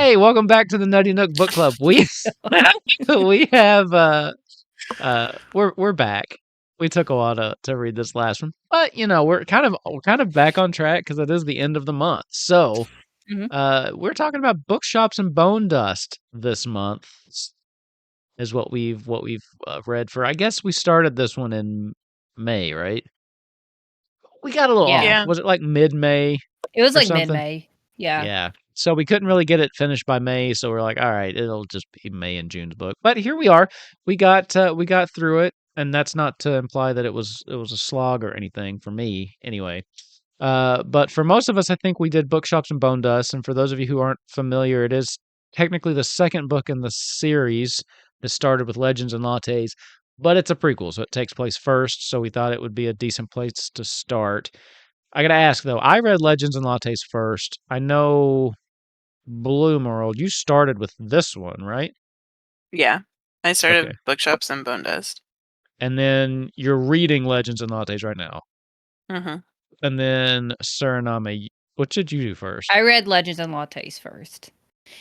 Hey, welcome back to the Nutty Nook Book Club. We have we're back. We took a while to read this last one, but we're kind of back on track because it is the end of the month. So we're talking about Bookshops and Bonedust this month is what we've read for. I guess we started this one in May, right? We got a little off. Yeah. Was it like mid-May? It was or like something? mid-May. Yeah. Yeah. So we couldn't really get it finished by May, so we're like, all right, it'll just be May and June's book. But here we are. We got through it, and that's not to imply that it was a slog or anything for me, anyway. But for most of us, I think we did Bookshops and Bonedust, and for those of you who aren't familiar, it is technically the second book in the series that started with Legends and Lattes, but it's a prequel, so it takes place first. So we thought it would be a decent place to start. I gotta ask though, I read Legends and Lattes first. I know Bloomerald, you started with this one, right? Yeah. I started Okay. Bookshops and Bonedust. And then you're reading Legends and Lattes right now. Mm-hmm. And then Suriname, what did you do first? I read Legends and Lattes first.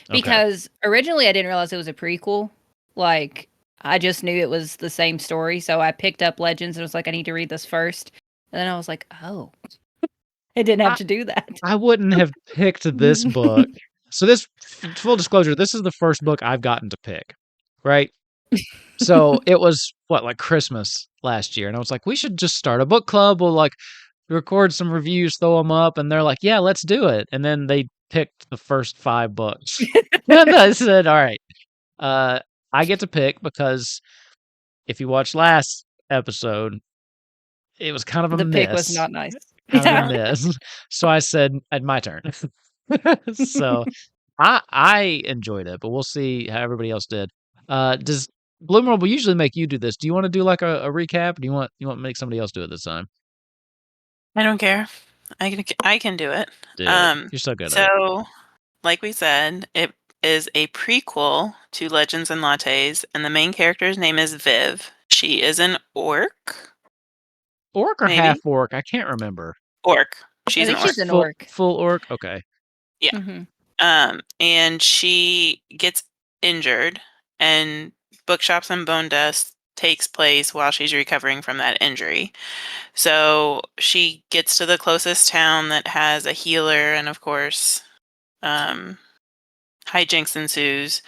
Because originally I didn't realize it was a prequel. Like, I just knew it was the same story. So I picked up Legends and was like, I need to read this first. And then I was like, oh, I didn't have to do that. I wouldn't have picked this book. So this, full disclosure, this is the first book I've gotten to pick, right? So it was, like Christmas last year. And I was like, we should just start a book club. We'll like record some reviews, throw them up. And they're like, yeah, let's do it. And then they picked the first 5 books. And I said, all right, I get to pick because if you watched last episode, it was kind of a The miss. pick was not nice. Kind of a miss. So I said, my turn. So I enjoyed it, but we'll see how everybody else did. Does Bloomer will usually make you do this? Do you want to do like a recap? Or do you want to make somebody else do it this time? I don't care. I can do it. You're so good at it. So, like we said, it is a prequel to Legends and Lattes, and the main character's name is Viv. She is an orc. Orc or maybe? half orc? I can't remember. Orc. She's an I think orc. she's an orc. Full orc? Okay. Yeah. Mm-hmm. And she gets injured, and Bookshops and Bonedust takes place while she's recovering from that injury. So she gets to the closest town that has a healer, and of course, hijinks ensues.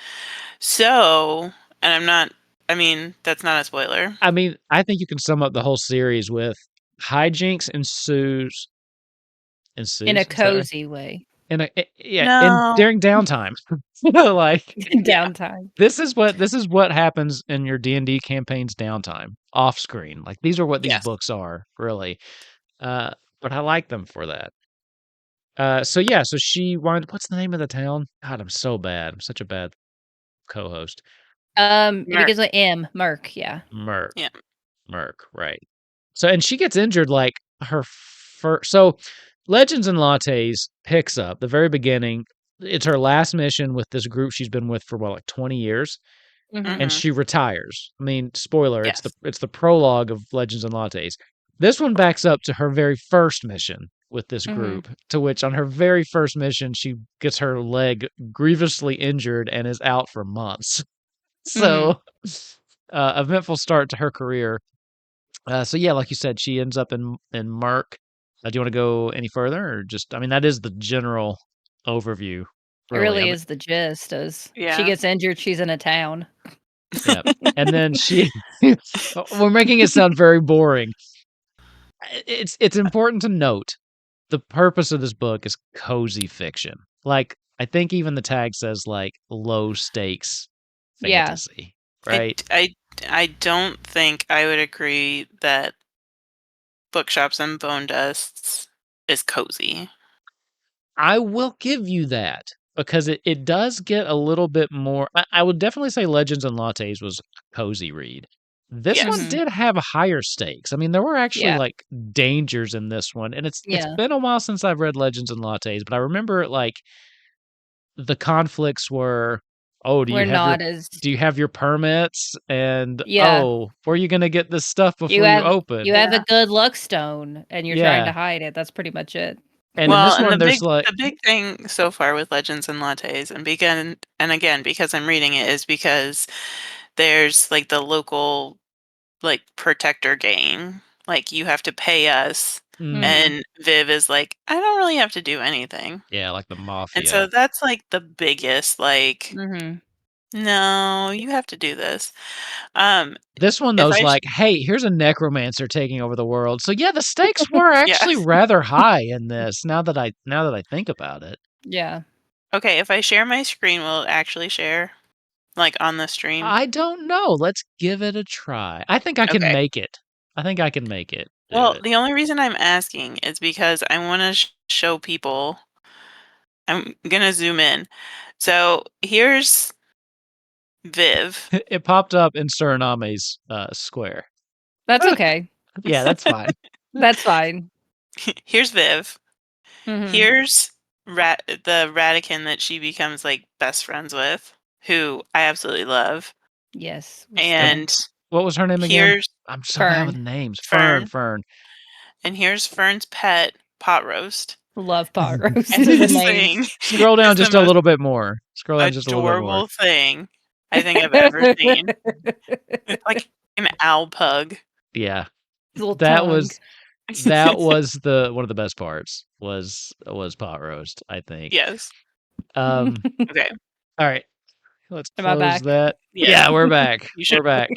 So, and that's not a spoiler. I mean, I think you can sum up the whole series with hijinks ensues In a cozy way. during downtime. Like Downtime. This is what happens in your D&D campaign's downtime, off screen. Like these are what these books are, really. But I like them for that. So she what's the name of the town? God, I'm so bad. I'm such a bad co-host. It begins with M. Murk, yeah. Murk. Yeah. Murk, right. So, and she gets injured like her first. So, Legends and Lattes picks up the very beginning. It's her last mission with this group she's been with for 20 years, and she retires. I mean, spoiler, Yes. it's the prologue of Legends and Lattes. This one backs up to her very first mission with this group, to which on her very first mission she gets her leg grievously injured and is out for months. So, eventful start to her career. So yeah, like you said, she ends up in Murk. Do you want to go any further, or just? I mean, that is the general overview. It really is the gist. She gets injured, she's in a town. Yeah, and then we're making it sound very boring. It's important to note the purpose of this book is cozy fiction. Like I think even the tag says like low stakes fantasy, right? I don't think I would agree that Bookshops and Bonedust is cozy. I will give you that because it does get a little bit more. I would definitely say Legends and Lattes was a cozy read. This one did have higher stakes. I mean, there were actually like dangers in this one, and it's been a while since I've read Legends and Lattes, but I remember like the conflicts were. Oh, do you have your permits? And where are you going to get this stuff before you open? You have a good luck stone, and you're trying to hide it. That's pretty much it. And in this and one, there's like the big thing so far with Legends and Lattes, and again, because I'm reading it, is because there's, like, the local, like, protector gang. Like, you have to pay us, mhm, and Viv is like, "I don't really have to do anything." yeah, like the And mafia. so that's, like, the biggest, like, Mhm. "No, you have to do this." Um, This one, if though's I sh like, "Hey, here's a necromancer taking over the world." So, yeah, the stakes were actually Yes. rather high in this, now that I think about it. Yeah. Okay, if I share my screen, will it actually share, like, on the stream? I don't know, let's give it a try. I think I can Okay. make it. I think I can make it, do Well, it. the only reason I'm asking is because I wanna show people. I'm gonna zoom in. So, here's Viv. It popped up in Suriname's, square. That's okay. Yeah, that's fine. That's fine. Here's Viv. Mhm. Here's the Ratican that she becomes, like, best friends with, who I absolutely love. Yes, was And there. And what was her name again? here's I'm so bad with Fern. names. Fern, Fern, Fern. and here's Fern's pet, Pot Roast. Love pot roast. And The this name. thing Scroll down is the just a most little bit more. Scroll down just a little bit more. adorable thing I think I've ever seen. It's like an owl pug. Yeah. Little That tongue. was that was the one of the best parts was pot roast, I think. Yes. Um, Okay. alright, let's Am I close back? that. Yes. Yeah, we're back. You should. We're back.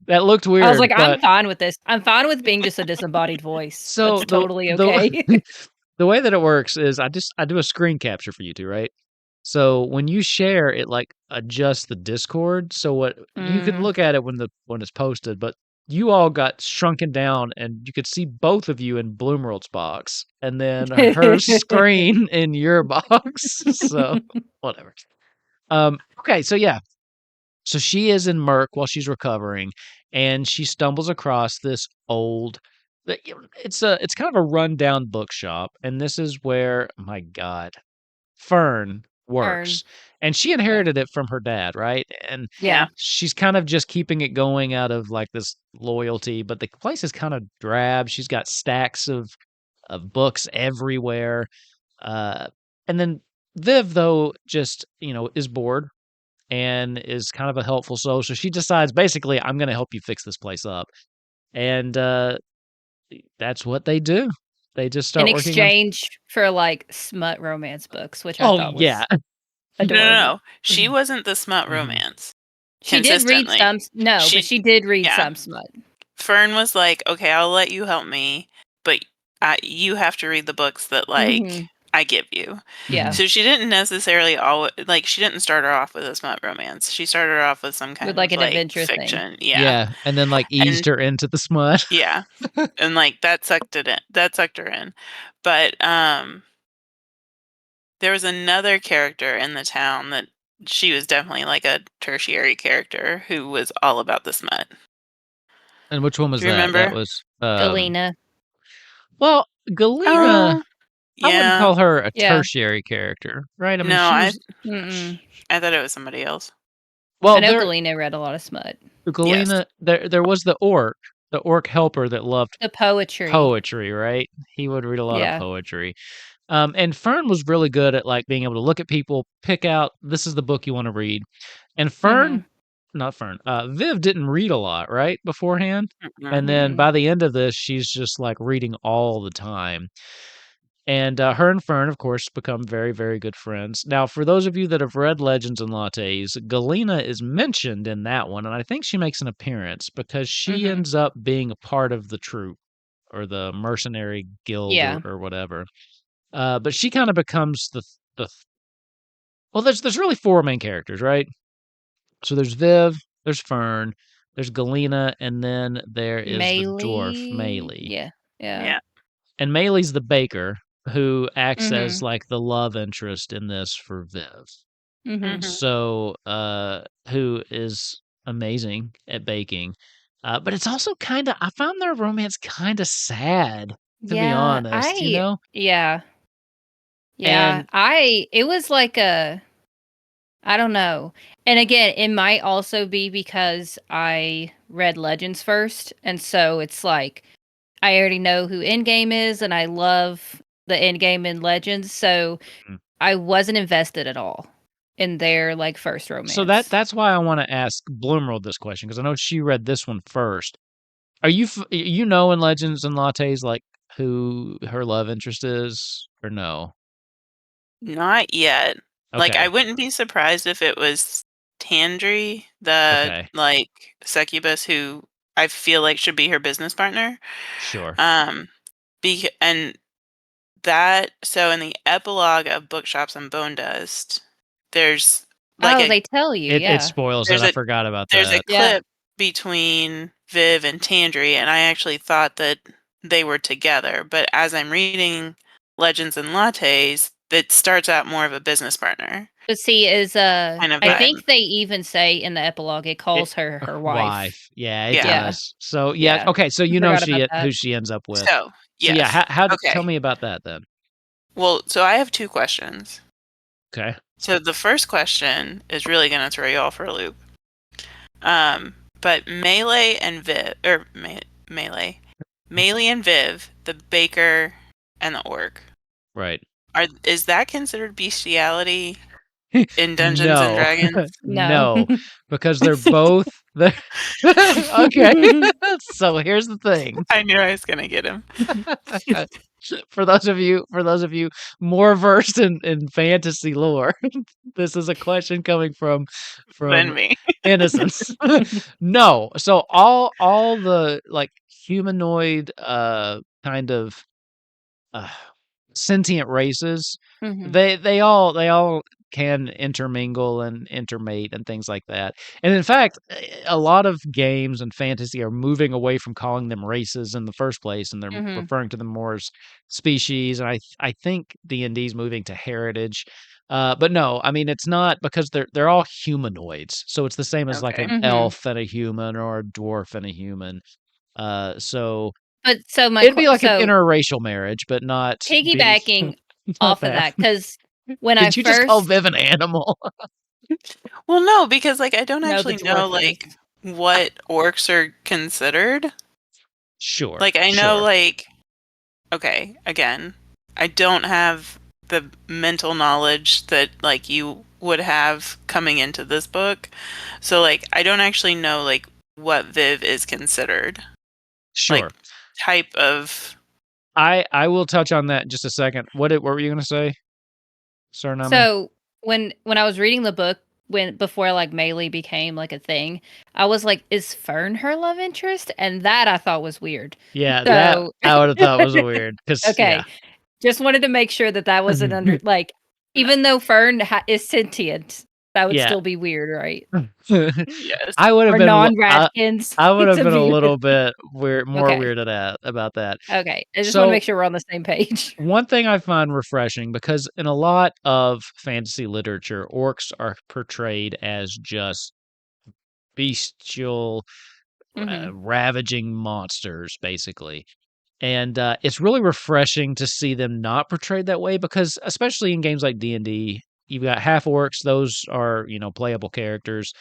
That looked I was weird, like, I'm but fine with this. I'm fine with being just a disembodied voice. so That's totally the okay. the way that it works is I do a screen capture for you two, right? So when you share, it like adjusts the Discord. So what you can Mm. look at it when it's posted, but you all got shrunken down and you could see both of you in Bloomworld's box and then her screen in your box. So whatever. Okay, so yeah. So she is in Murk while she's recovering, and she stumbles across this old. It's kind of a rundown bookshop, and this is where, my God, Fern Fern. works, and she Yeah. inherited it from her dad, right? And Yeah. Yeah. she's kind of just keeping it going out of like this loyalty, but the place is kind of drab. She's got stacks of books everywhere. Uh, and then Viv, though, just is bored and is kind of a helpful soul. So she decides basically, I'm going to help you fix this place up, and that's what they do. They just In start working on. exchange for like smut romance books, which I Oh thought yeah. was No, no, adorable. no. She wasn't the smut Mhm. romance She did read consistently. some no, but She she did read Yeah. some smut. Fern was like, "Okay, I'll let you help me, but you have to read the books that, like, Mhm. I give you." Yeah. Mhm. So she didn't necessarily like, she didn't start her off with a smut romance. She started her off with some With kind like of, an like, adventure thing. fiction. Yeah. Yeah, and then like eased And her into the smut. yeah, and, like, that sucked her in. But, there was another character in the town that she was definitely, like, a tertiary character who was all about the smut. And which one was Do you that? That remember? was Galena. well, Galena. Oh, I wouldn't yeah. call her a Yeah. tertiary character, right? I mean, No, she was Mm-mm. I thought it was somebody else. I well. know There, Galena read a lot of smut. Yes. Galena. There was the orc helper that loved The poetry. poetry, right? He would read a lot of Yeah. poetry. And Fern was really good at like being able to look at people, pick out this is the book you want to read. And Fern, Mhm. not Fern, Viv didn't read a lot, right, beforehand. Mm-mm. And then Mm-mm. by the end of this, she's just like reading all the time. And her and Fern, of course, become very, very good friends. Now, for those of you that have read Legends and Lattes, Galena is mentioned in that one, and I think she makes an appearance because she Mhm. ends up being a part of the troop or the mercenary guild Yeah. or whatever. But she kind of becomes the well. There's really four main characters, right? So there's Viv, there's Fern, there's Galena, and then there is the dwarf Melee. Maylee. Yeah. Yeah. Yeah. And Maylee's the baker who acts as Mhm. like the love interest in this for Viv. Mhm. Mhm. So who is amazing at baking. But it's also kind of I found their romance kind of sad, to be Yeah. honest, you know? Yeah. Yeah. And It was like I don't know. And again, it might also be because I read Legends first, and so it's like I already know who Endgame is, and I love the Endgame in Legends, so Mhm. I wasn't invested at all in their like first romance. So that's why I want to ask Bloomroll this question, because I know she read this one first. Are you you know in Legends and Lattes like who her love interest is or no? Not yet. Like, I Okay. wouldn't be surprised if it was Tandri, the, Okay. like, succubus who I feel like should be her business partner. Sure. And that so in the epilogue of Bookshops and Bonedust, there's like they tell you, It yeah. spoils it. there's I a forgot about there's a that. Yeah. clip between Viv and Tandri, and I actually thought that they were together, but as I'm reading Legends and Lattes, it starts out more of a business partner But see, kind of I vibe. think they even say in the epilogue it calls her her wife. Yeah, it Yeah. does. So yeah, Yeah. okay. So I you know forgot about who that. she ends up with. So, So yeah, yes. how tell Okay. me about that then. Well, so I have 2 questions. Okay. So the first question is really gonna throw you all for a loop. But Melee and Viv, or Melee and Viv, the baker and the orc, Right. is that considered bestiality in Dungeons and No. Dragons? No. No, because they're both okay. So here's the thing. I knew I was gonna get him. For those of you more versed in fantasy lore, this is a question coming from Than me. innocence. No. So all the like humanoid kind of uh, sentient races, Mhm. they all can intermingle and intermate and things like that. And in fact, a lot of games and fantasy are moving away from calling them races in the first place, and they're Mhm. referring to them more as species. And I think D&D is moving to heritage. But no, I mean it's not, because they're all humanoids. So it's the same as like Okay. an Mhm. elf and a human, or a dwarf and a human. So But so it'd be like an so interracial marriage, but not be piggybacking not off of that. that, because when I Did you just call first Viv an animal? Well, no, because, like, I don't no, the actually know, dwarf is. like, what orcs are considered. Sure, Like, I know, sure. like okay, again, I don't have the mental knowledge that, like, you would have coming into this book. So, like, I don't actually know, like, what Viv is considered. Sure. Like, type of I will touch on that in just a second. What were you gonna say, Suriname? So when I was reading the book, before like Melee became like a thing, I was like, is Fern her love interest? And that I thought was weird. Yeah, that So I would have thought was weird, 'cause yeah. okay, just wanted to make sure that that wasn't under like, even though Fern is sentient, that would Yeah. still be weird, right? yes. I would have Or been a non-Radkins I would have to been a be little bit more okay. weirded out about that. Okay, I just want to So make sure we're on the same page. one thing I find refreshing, because in a lot of fantasy literature, orcs are portrayed as just bestial, Hmm. ravaging monsters, basically. And it's really refreshing to see them not portrayed that way, because especially in games like D&D, you've got half orcs. Those are, playable characters.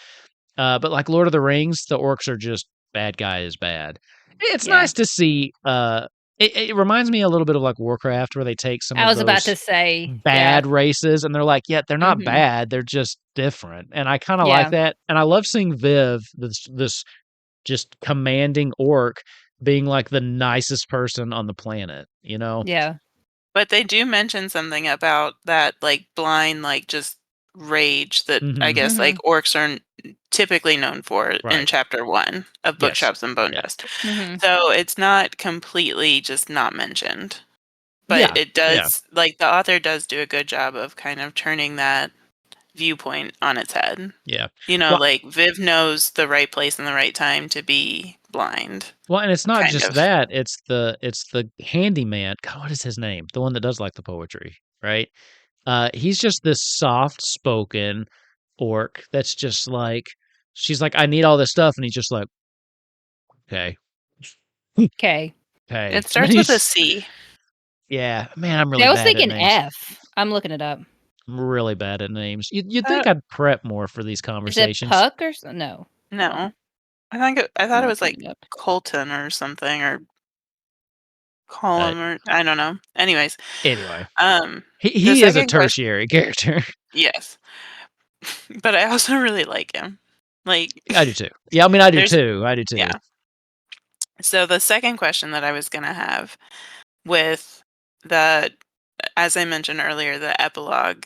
But like Lord of the Rings, the orcs are just bad guy is bad. It's Yeah, nice to see. It reminds me a little bit of like Warcraft, where they take some I of was about those to say, yeah, bad races and they're like, yeah, they're not hmm, bad, they're just different. And I kind of like yeah, that. And I love seeing Viv, this just commanding orc, being like the nicest person on the planet, you know? yeah, But they do mention something about that, like, blind, like, just rage that I Hmm. guess, like, hmm, orcs are typically known for in Right. chapter 1 of Yes. Bookshops and Bone Yeah. Dust. hmm, So it's not completely just not mentioned. But Yeah. it Yeah. does, like, the author does do a good job of kind of turning that viewpoint on its head. Yeah. You know, Well, like, Viv knows the right place and the right time to be blind, and it's not kind just of. that, it's the handyman. God, what is his name? The one that does like the poetry, right? He's just this soft-spoken orc that's just like, she's like, "I need all this stuff," and he's just like, "Okay, 'kay. okay." It And then starts with a C. yeah, man, I'm See, really I was bad at thinking names. F. I'm looking it up. I'm really bad at names. You'd Uh, think I'd prep more for these Is it conversations. Puck or no? No. no. I thought I'm it was, looking like, it up. Colton or something, or column or I don't know. Anyways, Anyway, the he is a second question- tertiary character. yes, but I also really like him. Like I do too. Yeah, I mean, I do There's- too. I do too. yeah. So the second question that I was gonna have with the, as I mentioned earlier, the epilogue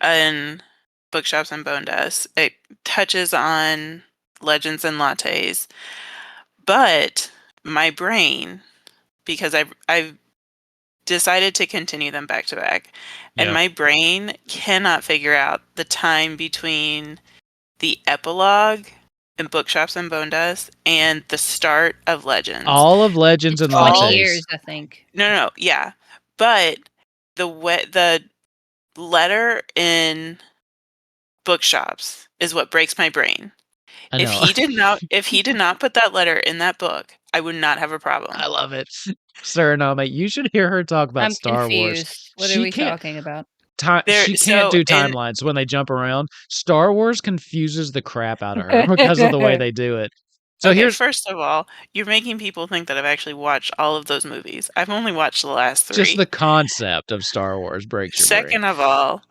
in Bookshops and Bonedust, it touches on Legends and Lattes, but my brain, because I've decided to continue them back to back, and Yeah. my brain cannot figure out the time between the epilogue in Bookshops and Bonedust and the start of Legends. All of Legends and 20 Lattes. years, I think. No, yeah, but the letter in Bookshops is what breaks my brain. I know. If he did not put that letter in that book, I would not have a problem. I love it. Suriname, you should hear her talk about I'm Star confused. Wars. What She are we can't- talking about? She can't do timelines when they jump around. Star Wars confuses the crap out of her because of the way they do it. So okay, here's first of all, you're making people think that I've actually watched all of those movies. I've only watched the last 3. just the concept of Star Wars breaks your brain. Second of all,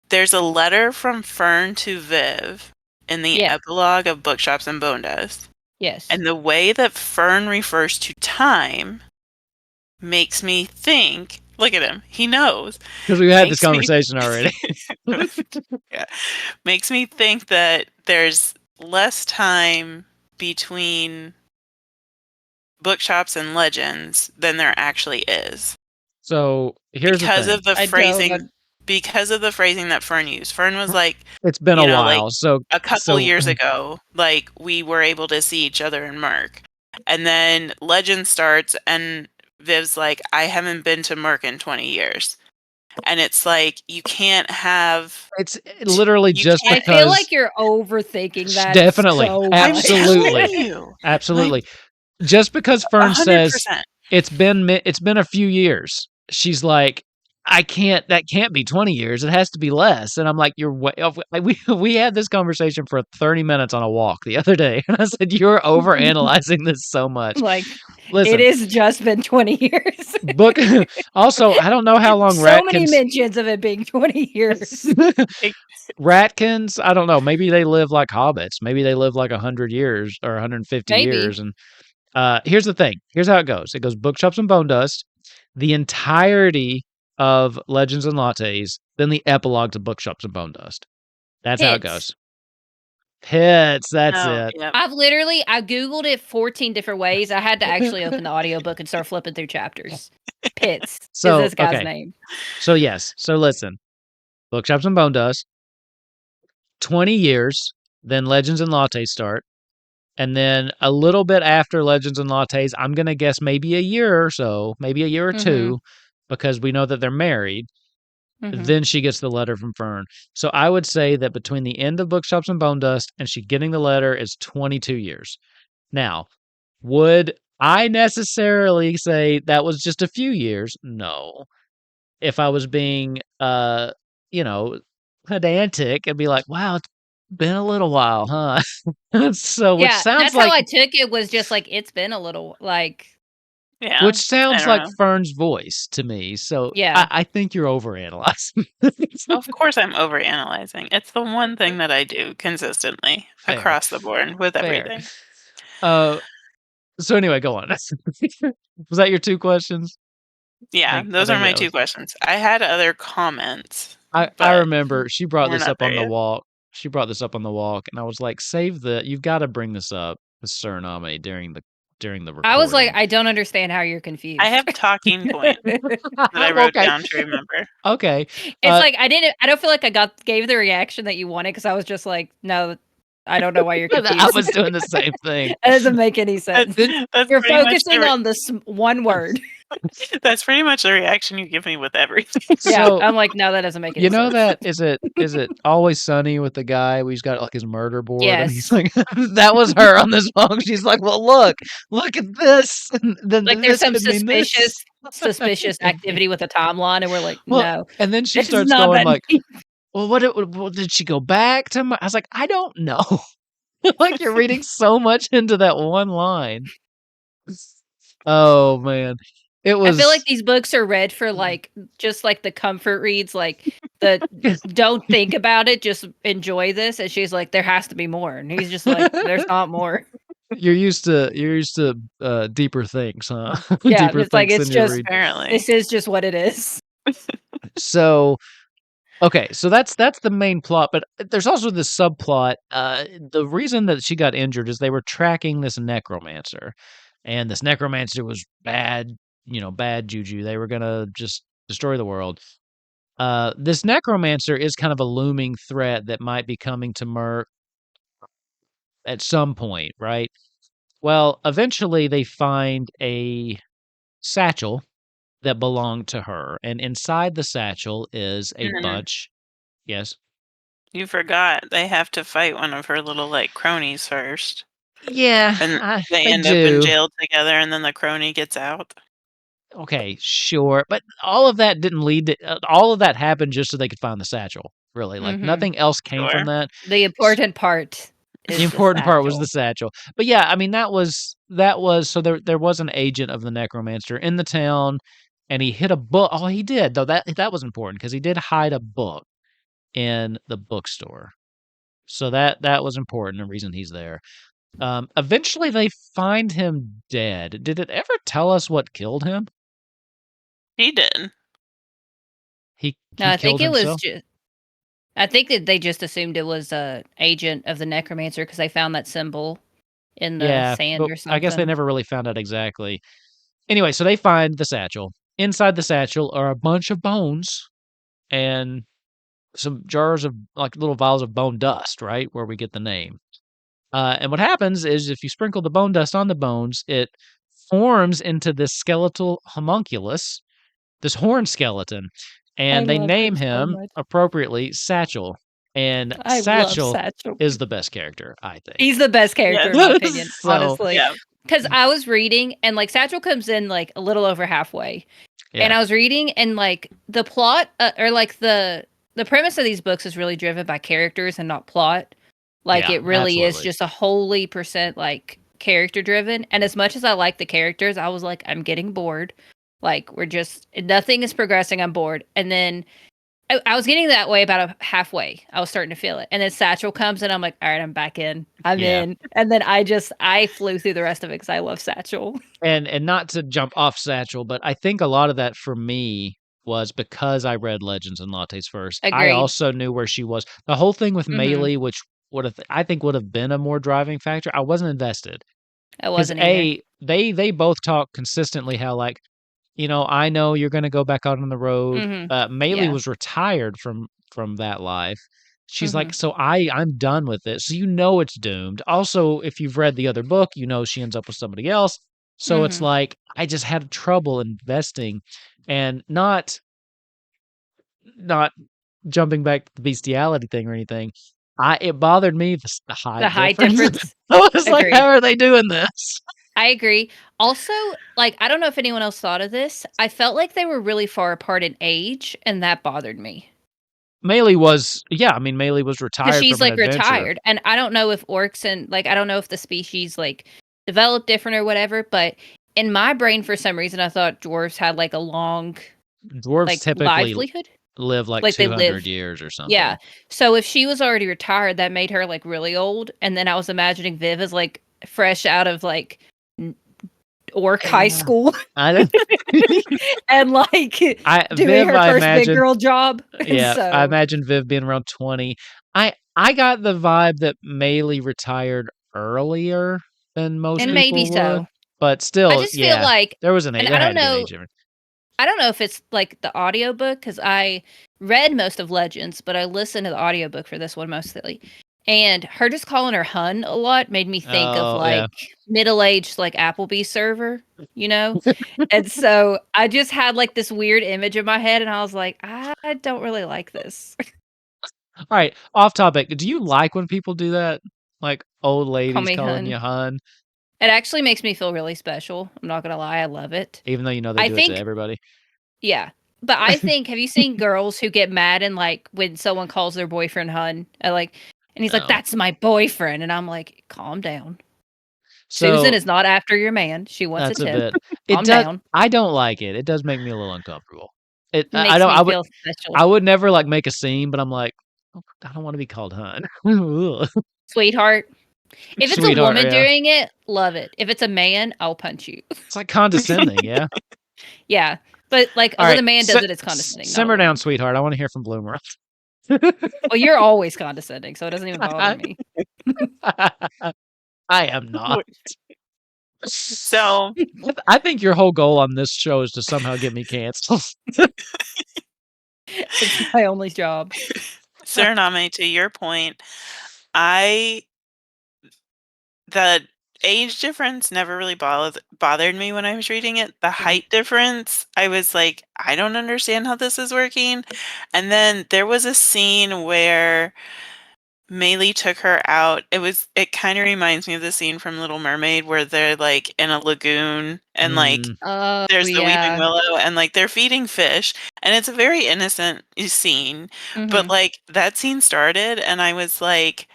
there's a letter from Fern to Viv in the epilogue of Bookshops and Bonedust. Yes. And the way that Fern refers to time makes me think, look at him, he knows. Because we've had this Makes me- conversation already. Yeah. Makes me think that there's less time between Bookshops and Legends than there actually is. So here's because the thing. of the I don't- phrasing. Because of the phrasing that Fern used. Fern was like, It's been a you know, while. like, so a couple so- years ago, like we were able to see each other in Murk. And then Legend starts and Viv's like, I haven't been to Murk in 20 years. And it's like, you can't have... It's literally You just can't- because... I feel like you're overthinking that. Definitely. So Absolutely. I'm telling you. Absolutely. Just because Fern 100%. says it's been a few years, she's like, that can't be 20 years. It has to be less. And I'm like, you're way off. We had this conversation for 30 minutes on a walk the other day. And I said, you're overanalyzing this so much. Like, Listen, it has just been 20 years. book. Also, I don't know how long So many Ratkins. mentions of it being 20 years. Ratkins, I don't know. Maybe they live like hobbits. Maybe they live like 100 years or 150 Maybe. years. And here's the thing. Here's how it goes. It goes Bookshops and Bonedust, the entirety of Legends and Lattes, then the epilogue to Bookshops and Bonedust. That's how it Hits. goes. Hits. That's No, it. yep. I Googled it 14 different ways. I had to actually open the audiobook and start flipping through chapters. Pitts So, is this guy's okay. name. So yes. So listen. Bookshops and Bonedust. 20 years, then Legends and Lattes start. And then a little bit after Legends and Lattes, I'm going to guess maybe a year or so, maybe a year or two, because we know that they're married. Mhm. Then she gets the letter from Fern. So I would say that between the end of Bookshops and Bonedust and she getting the letter is 22 years. Now, would I necessarily say that was just a few years? No. If I was being, pedantic and be like, wow, it's been a little while, huh? So, which Yeah, sounds that's how I like, took it, was just like, it's been a little, like, Yeah. which sounds I don't like know. Fern's voice to me. So Yeah. I think you're overanalyzing. Of course I'm overanalyzing. It's the one thing that I do consistently Fair. across the board with Fair. everything. So anyway, go on. Was that your 2 questions? Yeah, I those think are my that 2 was- questions. I had other comments. I but remember she brought we're this not up on there the yet. walk. She brought this up on the walk, and I was like, you've got to bring this up with Suriname during the recording. I was like, I don't understand how you're confused. I have talking points that I wrote down to remember. Okay. It's like, I don't feel like I gave the reaction that you wanted, because I was just like, no, I don't know why you're confused. I was doing the same thing. That doesn't make any sense. That's You're pretty much focusing on this one word. That's pretty much the reaction you give me with everything. Yeah, So, I'm like, no, that doesn't make any you know sense. that is it Always Sunny with the guy where he's got like his murder board and he's Yes. like that was her on this walk. She's like, well, look at this. And then Like, there's this some could mean this. suspicious activity with the timeline, and we're like, Well, no. and then she This is starts not going that like, deep. well, what did she go back to? I was like, I don't know. Like, you're reading so much into that one line. Oh man. It I feel like was these books are read for like just like the comfort reads, like the don't think about it, just enjoy this. And she's like, there has to be more, and he's just like, there's not more. you're used to deeper things, huh? Yeah, Deeper it's like things than you read. Apparently. this is just what it is. So okay, so that's the main plot, but there's also this subplot. The reason that she got injured is they were tracking this necromancer, and this necromancer was bad, bad juju. They were gonna just destroy the world. This necromancer is kind of a looming threat that might be coming to Murk at some point, right? Well, eventually they find a satchel that belonged to her, and inside the satchel is a Mhm. bunch. Yes. You forgot they have to fight one of her little, like, cronies first, Yeah, and they they end up in do. jail together, and then the crony gets out. Okay, sure, but all of that didn't lead to all of that happened just so they could find the satchel, really, like, Mhm. nothing else came from Sure. that. The important part The is the important part was the satchel. satchel. But, yeah, I mean, that was so there was an agent of the necromancer in the town, and he hid a book. Oh, he did, though, that was important because he did hide a book in the bookstore. So that was important, the reason he's there. Eventually, they find him dead. Did it ever tell us what killed him? He did. No, He I think killed it was himself? just. I think that they just assumed it was a agent of the necromancer because they found that symbol in the Yeah, sand but or I guess they something. never really found out exactly. Anyway, so they find the satchel. Inside the satchel are a bunch of bones and some jars of, like, little vials of bone dust, right, where we get the name. And what happens is if you sprinkle the bone dust on the bones, it forms into this skeletal homunculus, this horn skeleton, I and they love name him so him much. appropriately Satchel. And I love Satchel Satchel. is the best character, I think. He's the best character Yes. in my opinion, So, honestly. Yeah. Because I was reading and like Satchel comes in like a little over halfway, and yeah, I was reading and like the plot or like the premise of these books is really driven by characters and not plot. Like yeah, it really is absolutely. just a wholly percent like character driven. And as much as I like the characters, I was like, I'm getting bored. Like we're just nothing is progressing. I'm bored. And then I was getting that way about a halfway. I was starting to feel it. And then Satchel comes and I'm like, all right, I'm back in. I'm Yeah. in. And then I flew through the rest of it because I love Satchel. And not to jump off Satchel, but I think a lot of that for me was because I read Legends and Lattes first. I Agreed. also knew where she was. The whole thing with Mm-hmm. Melee, which I think would have been a more driving factor, I wasn't invested. I 'Cause wasn't either. they both talk consistently how, like, I know you're gonna go back out on the road. Mm-hmm. Melee Yeah. was retired from that life. She's Mm-hmm. like, "So I'm done with it." So it's doomed. Also, if you've read the other book, she ends up with somebody else. So it's Mm-hmm. like, I just had trouble investing and not jumping back to the bestiality thing or anything. It bothered me, the The height height difference. difference. I was like, "How Agreed. are they doing this?" I agree. Also, like, I don't know if anyone else thought of this. I felt like they were really far apart in age, and that bothered me. Melee was Melee was Because retired she's from an like adventure. retired. And I don't know if orcs and like I don't know if the species like developed different or whatever, but in my brain for some reason I thought dwarves had like a long Dwarves like typically livelihood. live like Like they 200 live. years or something. Yeah. So if she was already retired, that made her like really old. And then I was imagining Viv as like fresh out of like orc high Yeah. school I don't and like doing Viv, her I first big imagine girl job. I So imagine Viv being around 20. I got the vibe that Melee retired earlier than most and maybe people would, so. but I still, just feel yeah, like and there had to be an age difference. I don't know if it's like the audiobook because I read most of Legends, but I listened to the audiobook for this one mostly. And her just calling her hun a lot made me think of Oh, yeah. like middle-aged like Applebee's server, you know? And so I just had like this weird image in my head and I was like, I don't really like this. All right, off topic. Do you like when people do that? Like old Call ladies me calling hun. you hun, It actually makes me feel really special. I'm not gonna lie, I love it. even though they I do it to think everybody? yeah. But I think have you seen girls who get mad and like when someone calls their boyfriend hun? Like and he's like, No. "That's my boyfriend." And I'm like, "Calm down." Susan So is not after your man. She wants a that's a 10. bit. It Calm does. down. I don't like it. It does make me a little uncomfortable. I Makes don't. me feel I special. would never like make a scene, but I'm like, "Oh, I don't want to be called hun. Sweetheart. If it's a Sweetheart. woman Yeah. doing it, love it. If it's a man, I'll punch you. It's like condescending. Yeah. Yeah. But like All when right. a man does it, it's condescending, not a Simmer down, woman. sweetheart. I want to hear from Bloomer. Well, you're always condescending, so it doesn't even bother me. I am not. So I think your whole goal on this show is to somehow get me canceled. It's my only job. Suriname, to your point, the age difference never really bothered me when I was reading it. The height difference, I was like, I don't understand how this is working. And then there was a scene where Maylee took her out. It kind of reminds me of the scene from Little Mermaid where they're like in a lagoon and like Oh, there's the weeping yeah. willow and like they're feeding fish and it's a very innocent scene. But Mhm. like that scene started and I was like,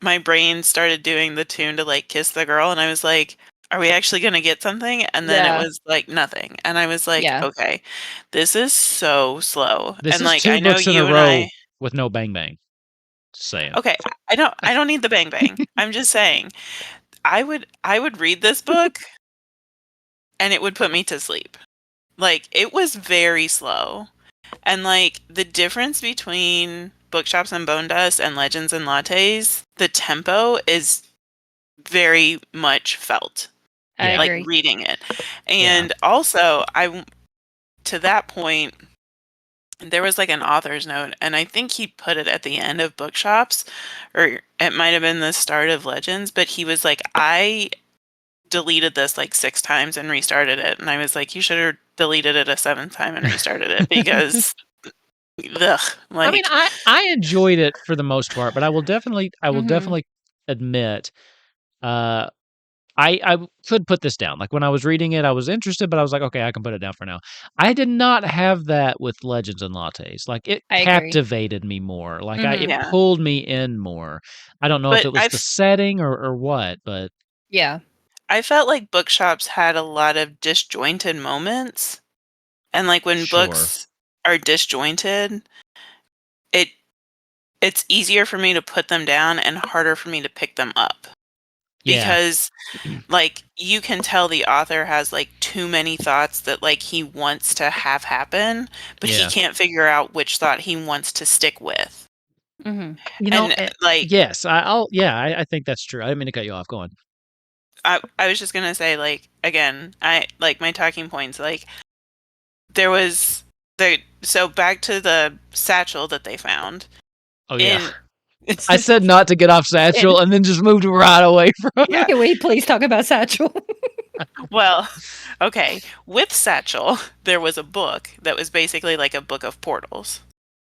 my brain started doing the tune to like kiss the girl and I was like, are we actually going to get something? And then it Yeah. was like nothing. And I was like, Yeah. okay, this is so slow. This And is like 2 I know books in a you and row I with no bang bang. Just saying. okay, I don't need the bang bang. I'm just saying I would read this book and it would put me to sleep. Like it was very slow. And like the difference between Bookshops and Bonedust and Legends and Lattes, the tempo is very much felt. I Yeah. Like agree. reading it. And also to that point there was like an author's note and I think he put it at the end of Bookshops or it might have been the start of Legends, but he was like, I deleted this like 6 times and restarted it. And I was like, you should have deleted it a 7th time and restarted it because ugh, I mean, like I enjoyed it for the most part, but I will definitely Mhm. admit, I could put this down. Like when I was reading it, I was interested, but I was like, okay, I can put it down for now. I did not have that with Legends and Lattes. Like it I agree. captivated me more. Like it Mhm. yeah. pulled me in more. I don't know if But it was the setting or what, but Yeah. I felt like Bookshops had a lot of disjointed moments. And like when sure. books are disjointed, it it's easier for me to put them down and harder for me to pick them up. Yeah. Because like you can tell the author has like too many thoughts that like he wants to have happen, but he Yeah. can't figure out which thought he wants to stick with. Mhm. You know, And like yes, I think that's true. I didn't mean to cut you off. Go on. I was just gonna say like again, I like my talking points, like there was so back to the satchel that they found Oh yeah. in I said not to get off Satchel and then just moved right away from yeah. Can we please talk about Satchel? Well, okay. With Satchel, there was a book that was basically like a book of portals.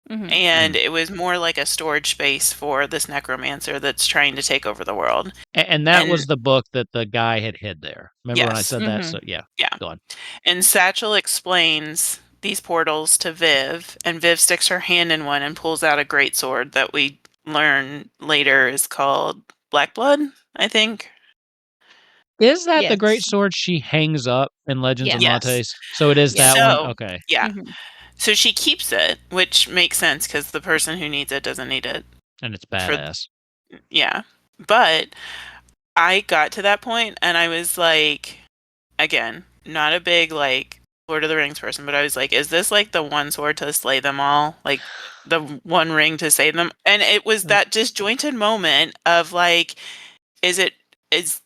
Mhm. And it was more like a storage space for this necromancer that's trying to take over the world. And that And was the book that the guy had hid there. Remember when I yes. said that? So Mhm. yeah. Yeah. Go on. And Satchel explains these portals to Viv, and Viv sticks her hand in one and pulls out a great sword that we learn later is called Black Blood, I think. Is that the great Yes. sword she hangs up in Legends and Yeah. Yes. Lattes? So it is Yes. that one? So, Okay. yeah. Mhm. So she keeps it, which makes sense because the person who needs it doesn't need it. And it's For badass. yeah. But I got to that point and I was like, again, not a big like Lord of the Rings person, but I was like, is this like the one sword to slay them all? Like the one ring to save them? And it was that disjointed moment of like, is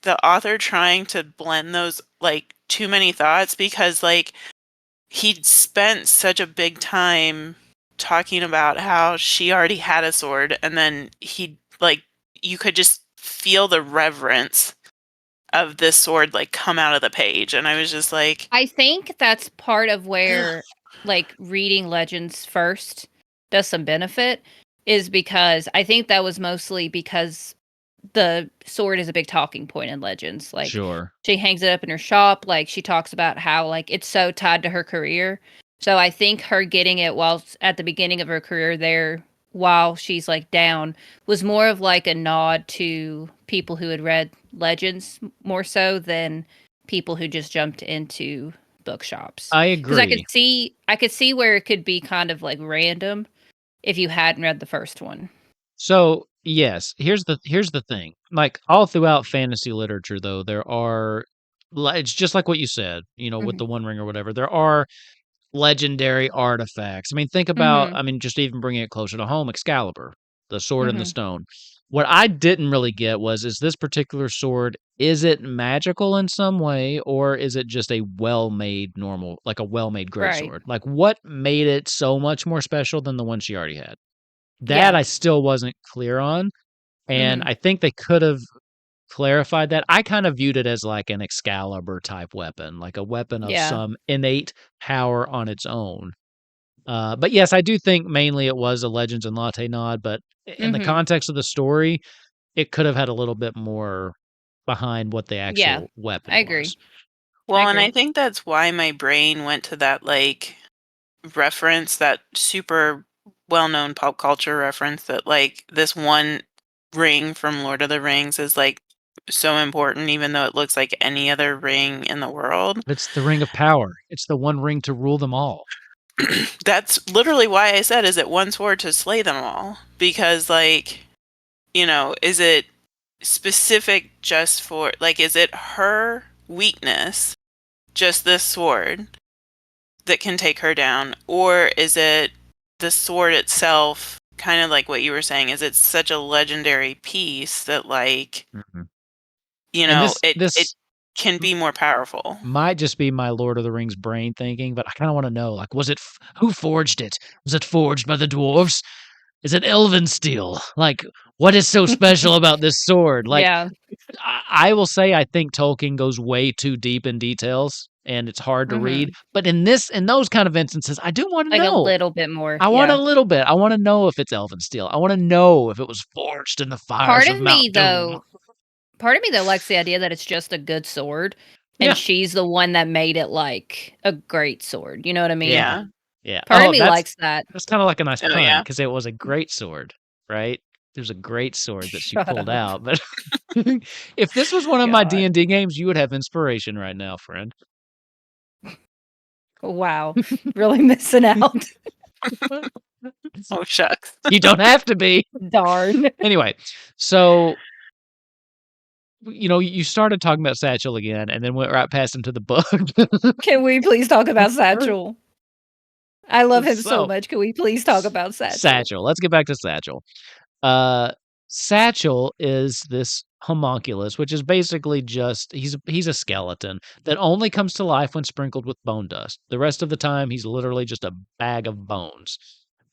the author trying to blend those like too many thoughts? Because like he'd spent such a big time talking about how she already had a sword and then he like you could just feel the reverence of this sword like come out of the page and I was just like I think that's part of where like reading Legends first does some benefit is because I think that was mostly because the sword is a big talking point in Legends. Like Sure. she hangs it up in her shop, like she talks about how like it's so tied to her career. So I think her getting it while at the beginning of her career there while she's like down was more of like a nod to people who had read Legends more so than people who just jumped into bookshops. I Because I agree. could see where it could be kind of like random if you hadn't read the first one. So yes, here's the thing. Like all throughout fantasy literature, though, there are. It's just like what you said. With Mhm. the One Ring or whatever. There are legendary artifacts. I mean, think about. Mhm. I mean, just even bringing it closer to home, Excalibur, the sword and the Mhm. stone. What I didn't really get was, is this particular sword, is it magical in some way, or is it just a well-made normal, like a well-made Right. greatsword? Like, what made it so much more special than the one she already had? That Yeah. I still wasn't clear on, and Mhm. I think they could have clarified that. I kind of viewed it as like an Excalibur type weapon, like a weapon of Yeah. some innate power on its own. But yes, I do think mainly it was a Legends and Latte nod, but in the Mhm. context of the story, it could have had a little bit more behind what the Yeah. actual weapon I agree. was. I Well, and I agree. think that's why my brain went to that like reference, that super well-known pop culture reference, that like this one ring from Lord of the Rings is like so important, even though it looks like any other ring in the world. It's the ring of power. It's the one ring to rule them all. That's literally why I said, is it one sword to slay them all? Because like, is it specific just for like, is it her weakness, just this sword, that can take her down? Or is it the sword itself, kind of like what you were saying, is it such a legendary piece that like, Mhm. And it this can be more powerful? might just be my Lord of the Rings brain thinking, but I kind of want to know, like, who forged it? Was it forged by the dwarves? Is it elven steel? Like, what is so special about this sword? Like, Yeah. I will say, I think Tolkien goes way too deep in details, and it's hard to read. Mhm. But in those kind of instances, I do want to Like a know. little bit more. I want a Yeah. little bit. I want to know if it's elven steel. I want to know if it was forged in the fires Part of of me Mount Doom. though, part of me though likes the idea that it's just a good sword and Yeah, she's the one that made it like a great sword. You know what I mean? yeah, Yeah. yeah. Part of Oh, me likes that. that's kind of like a nice Oh pun yeah. because it was a great sword, right? There's a great sword that she Shut pulled up. out. But if this was one of my God. D&D games, you would have inspiration right now, friend. Wow. Really missing out. Oh shucks. You don't have to be. Darn. Anyway, so you started talking about Satchel again, and then went right past him to the book. Can we please talk about Satchel? I love him so So much. Can we please talk about Satchel? Satchel. Let's get back to Satchel. Uh, Satchel is this homunculus, which is basically just he's a skeleton that only comes to life when sprinkled with bone dust. The rest of the time, he's literally just a bag of bones.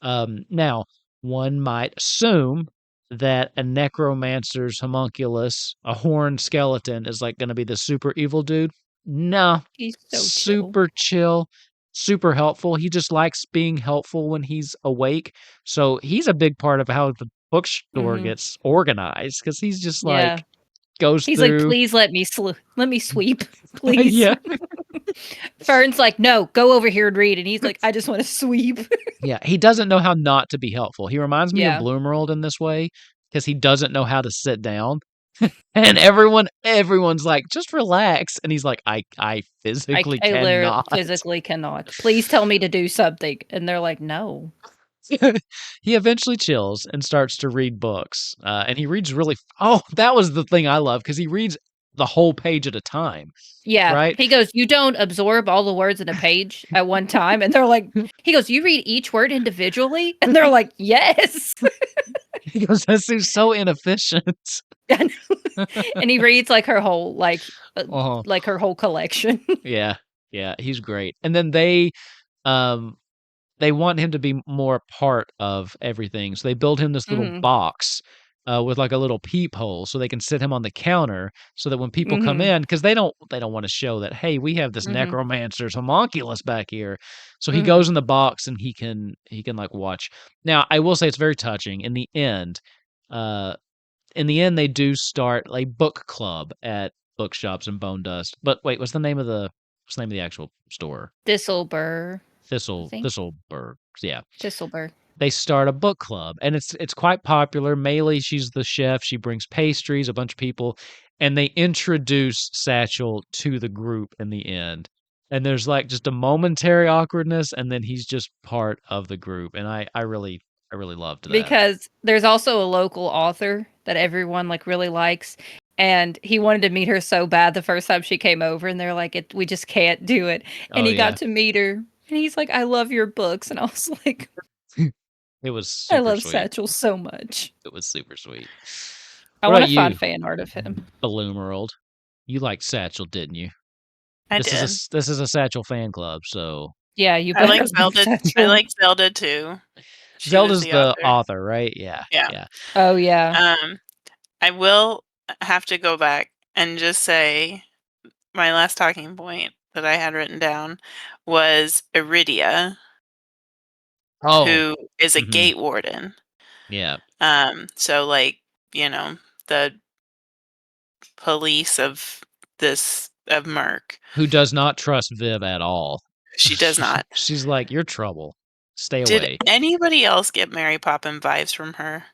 Now, one might assume that a necromancer's homunculus, a horned skeleton, is like going to be the super evil dude. No, He's so chill. super chill, super helpful. He just likes being helpful when he's awake. So he's a big part of how the bookstore Mhm. gets organized because he's just like Yeah. goes He's like, through. "Please let me sweep, please." Yeah, Fern's like, "No, go over here and read." And he's like, "I just want to sweep." yeah. He doesn't know how not to be helpful. He reminds me of Yeah. Bloomerald in this way because he doesn't know how to sit down. And everyone's like, just relax. And he's like, I physically I literally cannot. physically cannot. Please tell me to do something. And they're like, "No." He eventually chills and starts to read books. And he reads really. Oh, that was the thing I love because he reads the whole page at a time, Yeah. right? He goes, "You don't absorb all the words in a page at one time." And they're like, he goes, "You read each word individually?" And they're like, "Yes." He goes, that seems so inefficient. And he reads Uh-huh. like her whole collection. Yeah, yeah, he's great. And then um, they want him to be more a part of everything, so they build him this little Mhm. box, with, like, a little peephole so they can sit him on the counter so that when people come Mhm. in, because they don't wanna show that, "Hey, we have this Mhm. necromancer's homunculus back here." So he goes Mhm. in the box and he can, like, watch. Now, I will say it's very touching. Uh they do start a book club at Bookshops and Bonedust. But wait, what's the name of the actual store? Thistlebur, I think. Thistleburg. Yeah. Thistlebur. they start a book club, and it's quite popular. Maylee, she's the chef. She brings pastries, a bunch of people, and they introduce Satchel to the group in the end. And there's like just a momentary awkwardness, and then he's just part of the group, and I really loved that. Because there's also a local author that everyone like really likes, and he wanted to meet her so bad the first time she came over, and they're like, we just can't do it. And he got to meet her, and he's like, I love your books, and I was like, it was super I love sweet. Satchel so much. It was super sweet. I want to find fan art of him. Bloomerald, you liked Satchel, didn't you? I did. This is a Satchel fan club, so yeah, you. I like Zelda. I like Zelda too. Zelda's the author, right? Yeah. Oh yeah. I will have to go back and just say my last talking point that I had written down was Iridia, who is a gate warden. Yeah. So like, the police of Murk, who does not trust Viv at all. She does not. She's like, you're trouble. Stay Did away. anybody else get Mary Poppins vibes from her?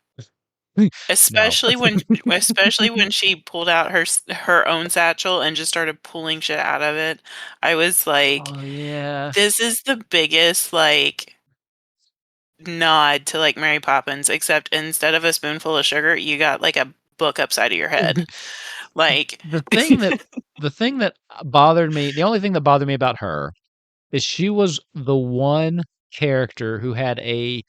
Especially when she pulled out her own satchel and just started pulling shit out of it. I was like, oh, yeah. This is the biggest like nod to like Mary Poppins, except instead of a spoonful of sugar, you got like a book upside of your head. Like the thing that bothered me, the only thing that bothered me about her is she was the one character who had a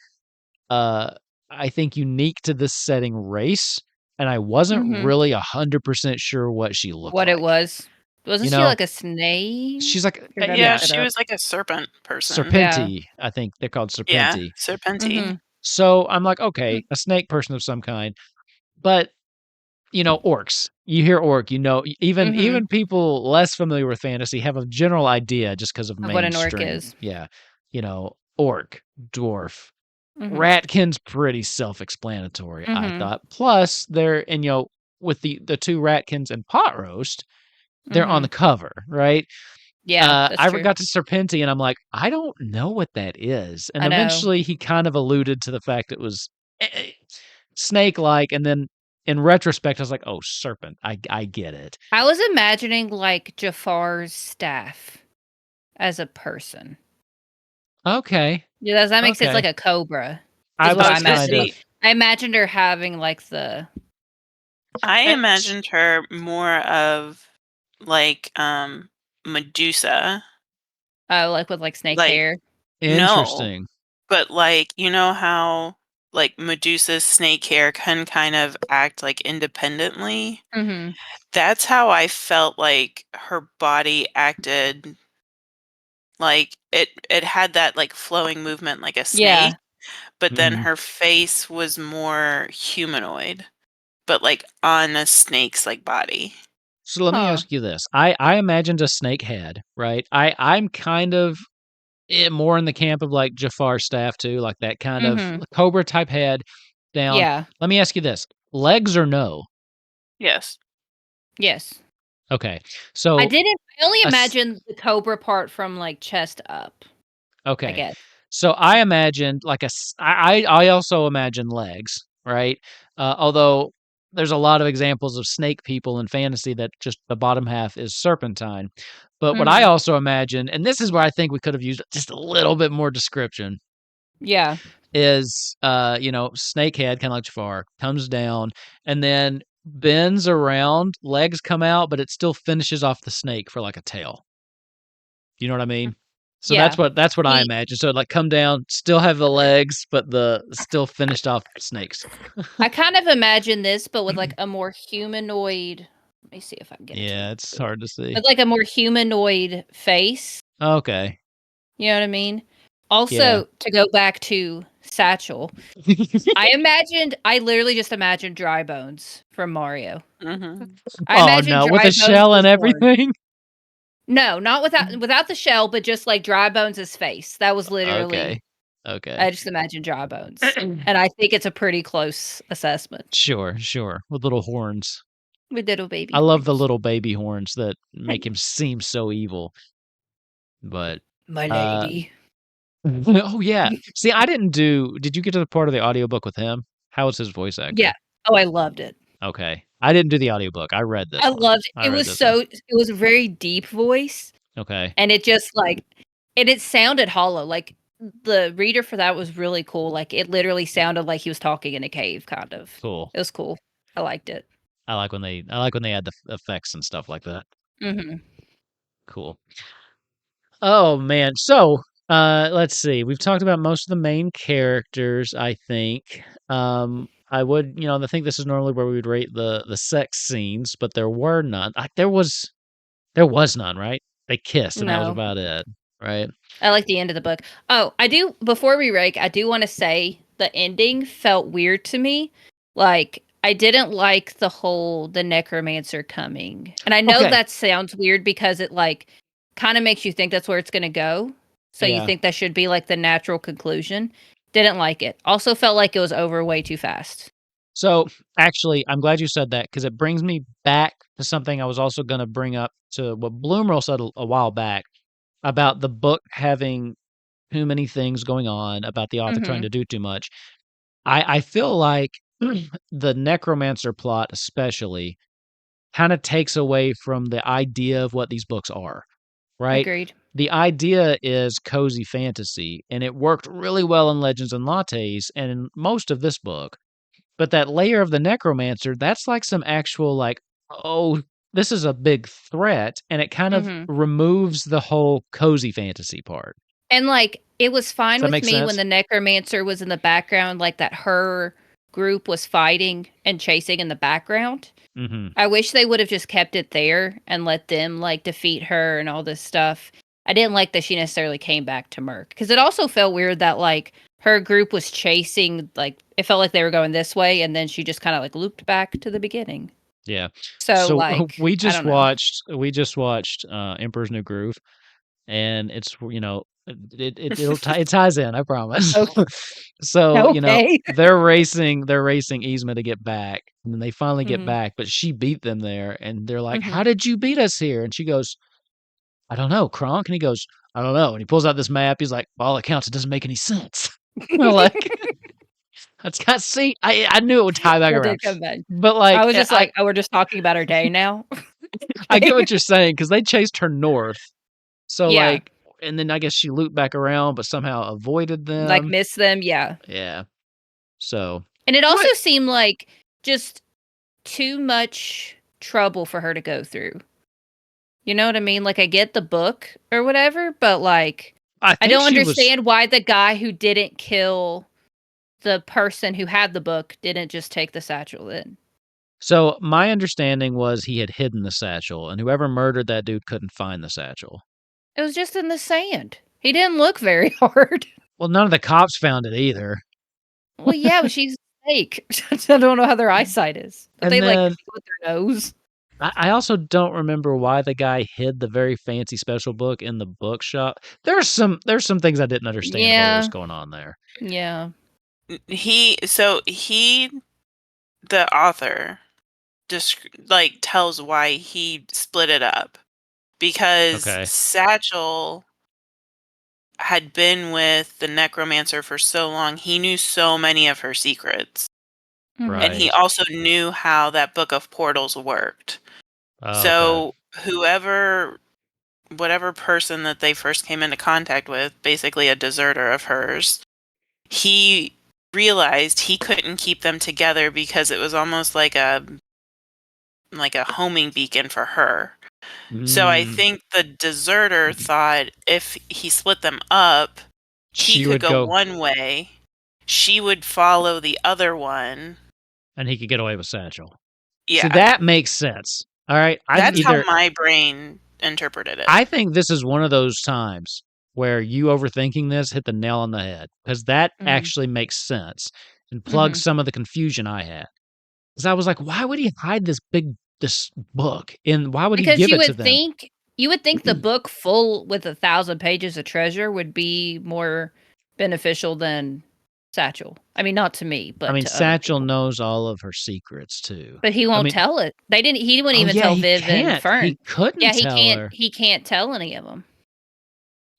I think unique to this setting race, and I wasn't really 100% sure what she looked like. What it was. Wasn't she like a snake? She's like she was like a serpent person. Serpenty, I think they're called Serpenty. Yeah, Serpenty. So I'm like, okay, a snake person of some kind. But orcs. You hear orc, even people less familiar with fantasy have a general idea just because of mainstream. What an orc is. Yeah. Orc, dwarf. Ratkin's pretty self-explanatory, I thought. Plus, they're with the two Ratkins and Pot Roast, they're on the cover, right? Yeah, I got to Serpenty, and I'm like, I don't know what that is. And eventually, he kind of alluded to the fact it was snake-like, and then in retrospect, I was like, oh, serpent. I get it. I was imagining like Jafar's staff as a person. Okay. Yeah, does that make sense? Like a cobra. I imagined her having like the. I imagined her more of like Medusa. Oh, like with like snake hair. Interesting. No, but like how like Medusa's snake hair can kind of act like independently. That's how I felt like her body acted. Like it had that like flowing movement like a snake, but then her face was more humanoid, but like on a snake's like body. So let me ask you this. I imagined a snake head, right? I'm kind of more in the camp of like Jafar's staff too, like that kind of cobra type head down. Yeah. Let me ask you this. Legs or no? Yes. Okay. So I only imagined the cobra part from like chest up. Okay. I guess. So I imagined like I also imagine legs, right? Although there's a lot of examples of snake people in fantasy that just the bottom half is serpentine. But what I also imagine, and this is where I think we could have used just a little bit more description. Yeah. Is snake head, kind of like Jafar, comes down and then bends around, legs come out, but it still finishes off the snake for like a tail. You know what I mean? So that's what I imagine. So like come down, still have the legs, but the still finished off snakes. I kind of imagine this, but with like a more humanoid. Let me see if I can get it. Yeah, it's hard to see. With like a more humanoid face. Okay. You know what I mean? Also, to go back to Satchel, I literally just imagined Dry Bones from Mario. Oh no, with a shell and everything? No, not without the shell, but just like Dry Bones' face. That was literally Okay. I just imagined Dry Bones. And I think it's a pretty close assessment. Sure. With little horns. With little baby I love the little baby horns that make him seem so evil. But my lady. Oh, yeah. See, I didn't do did you get to the part of the audiobook with him? How was his voice Yeah. actor? Oh, I loved it. Okay. I didn't do the audiobook. I read this I one. loved it. I read this one. It was a very deep voice, Okay. and it just, like and it sounded hollow, like, the reader for that was really cool, like, it literally sounded like he was talking in a cave, kind of. Cool. It was cool. I liked it. I like when they add the effects and stuff like that. Mhm. Cool. Oh, man. So, let's see. We've talked about most of the main characters, I think. I would, I think this is normally where we would rate the sex scenes, but there were none. There was none, right? They kissed, and that was No. about it, right? I like the end of the book. Oh, I do before we rake, I do wanna say the ending felt weird to me. Like, I didn't like the necromancer coming. And I know Okay. that sounds weird because it, like, kinda makes you think that's where it's gonna go. So you Yeah. think that should be, like, the natural conclusion. Didn't like it. Also felt like it was over way too fast. So, actually, I'm glad you said that because it brings me back to something I was also gonna bring up to what Bloomerl said a while back about the book having too many things going on, about the author trying Mhm. to do too much. I feel like the necromancer plot especially kinda takes away from the idea of what these books are, right? Agreed. The idea is cozy fantasy, and it worked really well in Legends and Lattes and in most of this book. But that layer of the necromancer, that's like some actual like, "Oh, this is a big threat," and it kind of Mhm. removes the whole cozy fantasy part. And, like, it was Does fine that with make me when sense? the necromancer was in the background, like, that her group was fighting and chasing in the background. Mhm. I wish they would have just kept it there and let them, like, defeat her and all this stuff. I didn't like that she necessarily came back to Murk because it also felt weird that, like, her group was chasing, like, it felt like they were going this way, and then she just kinda, like, looped back to the beginning. Yeah. So, So, like, I don't know. Emperor's New Groove, and it's, it ties in, I promise. Okay. So, Okay. they're racing Yzma to get back, and then they finally get Mhm. back, but she beat them there, and they're like, "How Mhm. did you beat us here?" And she goes, "I don't know, Kronk." And he goes, "I don't know." And he pulls out this map. He's like, "By all accounts, it doesn't make any sense." We're like, that's got see, I knew it would tie back That around. did come back. But, I like, was just like, "Oh, we're just talking about our day now?" I get Okay. what you're saying because they chased her north. So, Yeah. like and then I guess she looped back around, but somehow avoided Like, them. miss them, yeah. Yeah. So And it also what? seemed like just too much trouble for her to go through. You know what I mean? Like, I get the book or whatever, but, like, I I think don't she was understand why the guy who didn't kill the person who had the book didn't just take the satchel then. so my understanding was he had hidden the satchel, and whoever murdered that dude couldn't find the satchel. It was just in the sand. He didn't look very hard. Well, none of the cops found it either. Well, yeah, but she's fake. I don't know how their eyesight is. Don't And they, like, then see with their nose? I also don't remember why the guy hid the very fancy special book in the bookshop. There's some things I didn't understand about what was Yeah, going on there. yeah. He the author like tells why he split it up because Okay. Satchel had been with the necromancer for so long. He knew so many of her secrets, Mhm. and he Right. also knew how that book of portals worked. Okay. So whatever person that they first came into contact with, basically a deserter of hers, he realized he couldn't keep them together because it was almost like a homing beacon for her. So I Mm, think the deserter thought if he split them up, he she could would go go one way, she would follow the other one. and he could get away with Satchel. See, Yeah. that makes sense. All right. That's how my brain interpreted it. I think this is one of those times where you overthinking this hit the nail on the head because that Mhm. actually makes sense and plugs Mhm. some of the confusion I had. Because I was like, why would he hide this book and why would he Because give it to them? you would think the book full with 1,000 pages of treasure would be more beneficial than Satchel. I mean, not to me, I but mean, to other Satchel people. knows all of her secrets too. But he I won't mean, tell it. He wouldn't oh even yeah, tell he Viv and can't. Fern. He couldn't Yeah, tell her. he can't tell any of them.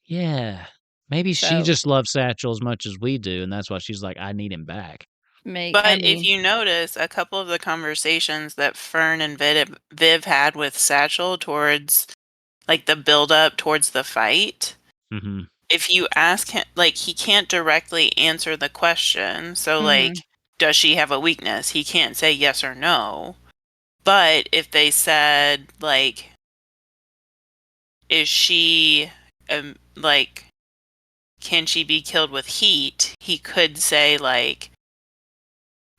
Yeah. Maybe she So- just loves Satchel as much as we do, and that's why she's like, I need him back. But if you notice, a couple of the conversations that Fern and Viv had with Satchel towards, like, the build-up towards the fight, Mm-hmm. if you ask him, like, he can't directly answer the question. So, Mhm. like, does she have a weakness? He can't say yes or no. But if they said, like, is she, like, can she be killed with heat? He could say, like,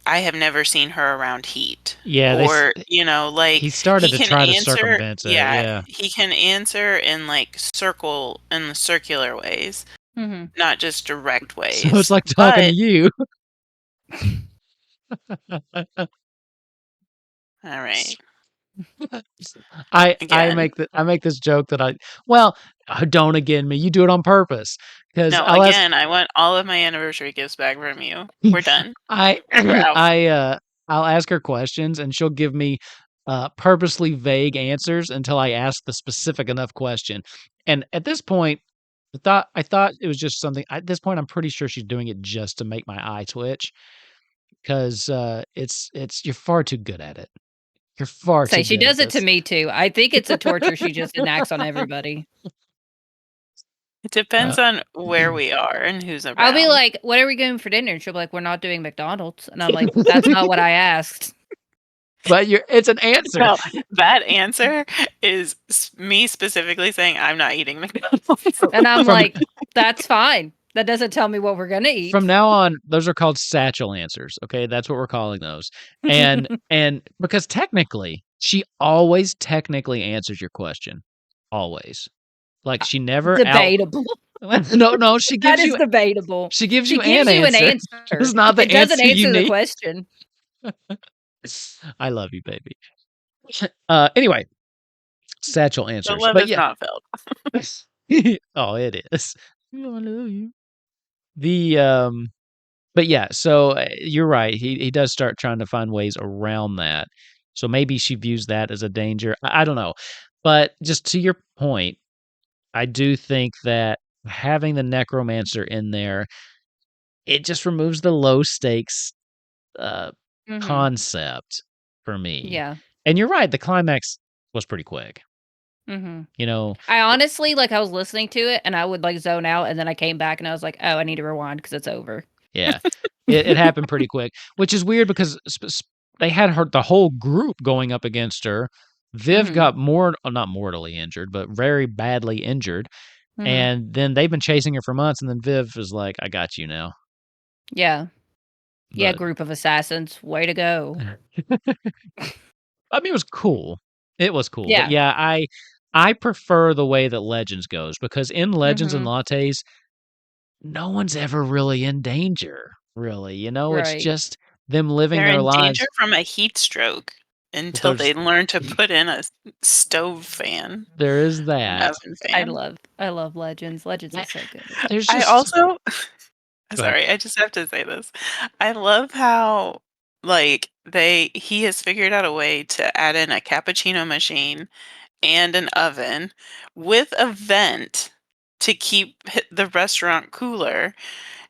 I have never seen her around heat. Yeah, Or, you know, like, he started he to can try to answer, circumvent it. Yeah. he can answer in, like, circular ways, Mhm. not just direct ways. So it's like talking to But you. all right. I Again. make this joke that don't again me. You do it on purpose because No, again, I want all of my anniversary gifts back from you. We're done. We're out. I'll ask her questions and she'll give me purposely vague answers until I ask the specific enough question. And at this point, I thought it was just something. At this point, I'm pretty sure she's doing it just to make my eye twitch because it's you're far too good at it. You're far too. Say she good does at it to this. me too. I think it's a torture she just enacts on everybody. It depends on where we are and who's around. I'll be like, "What are we going for dinner?" And she'll be like, "We're not doing McDonald's." And I'm like, "That's not what I asked." But it's an answer. No, that answer is me specifically saying I'm not eating McDonald's. And I'm like, "That's fine. That doesn't tell me what we're gonna eat." From now on, those are called satchel answers. Okay, that's what we're calling those. And because technically, she always technically answers your question, always. Like she never debatable. No, she gives That is you debatable. She gives She you gives an you answer. an answer. It's not the It doesn't answer you answer the need. question. I love you, baby. Anyway, satchel The answers. love But is yeah. not felt. Oh, it is. I love you. But yeah, so you're right. He does start trying to find ways around that. So maybe she views that as a danger. I don't know. But just to your point, I do think that having the necromancer in there, it just removes the low stakes concept for me. Yeah. And you're right, the climax was pretty quick. Mm-hmm. You know, I honestly, like, I was listening to it and I would, like, zone out, and then I came back and I was like, "Oh, I need to rewind because it's over." yeah, it happened pretty quick, which is weird because they had the whole group going up against her. Viv got not mortally injured, but very badly injured. And then they've been chasing her for months, and then Viv is like, I got you now. Yeah. Yeah, But group of assassins. Way to go. I mean, it was cool. It was cool. Yeah. But yeah, I prefer the way that Legends goes because in Legends and Lattes, no one's ever really in danger, really. You know, it's Right. just them living They're their in lives. danger from a heat stroke until they learn to put in a stove fan. There is that. Oven fan. I love Legends. Legends is so good. There's I just also Go ahead. sorry, I just have to say this. I love how, like, he has figured out a way to add in a cappuccino machine and an oven with a vent to keep the restaurant cooler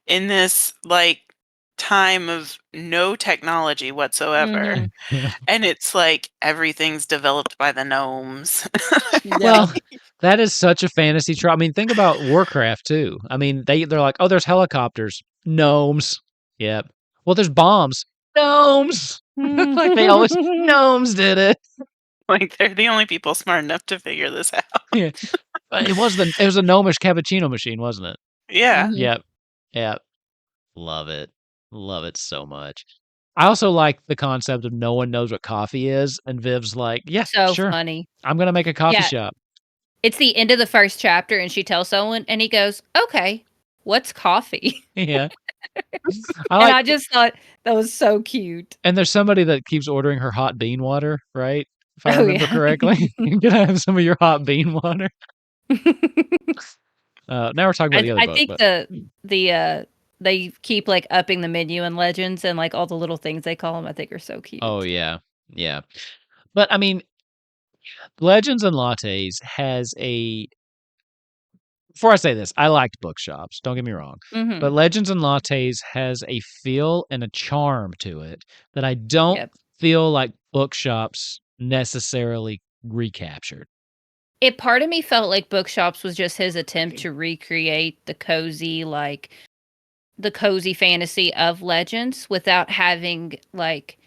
in this, like, time of no technology whatsoever. And it's like everything's developed by the gnomes. Well, that is such a fantasy trope. I mean, think about Warcraft too. I mean, they're like, oh, there's helicopters, gnomes. Yep. Well, there's bombs, gnomes. Like they always gnomes did it. Like they're the only people smart enough to figure this out. Yeah. It was a gnomish cappuccino machine, wasn't it? Yeah. Yep. Yep. Love it. Love it so much. I also like the concept of no one knows what coffee is, and Viv's like, yeah, So sure. funny. I'm gonna make a coffee Yeah. shop. It's the end of the first chapter, and she tells someone, and he goes, "Okay, what's coffee?" Yeah. I just thought that was so cute. And there's somebody that keeps ordering her hot bean water, right? If I Oh, remember yeah. correctly. Can I have some of your hot bean water? Now we're talking about the other I book. think but they keep, like, upping the menu in Legends, and, like, all the little things they call them, I think are so cute. Oh, yeah. Yeah. But, I mean, Legends and Lattes has a before I say this, I liked Bookshops. Don't get me wrong. Mm-hmm. But Legends and Lattes has a feel and a charm to it that I don't Yep. feel like Bookshops necessarily recaptured. Part of me felt like Bookshops was just his attempt to recreate the cozy fantasy of Legends without having like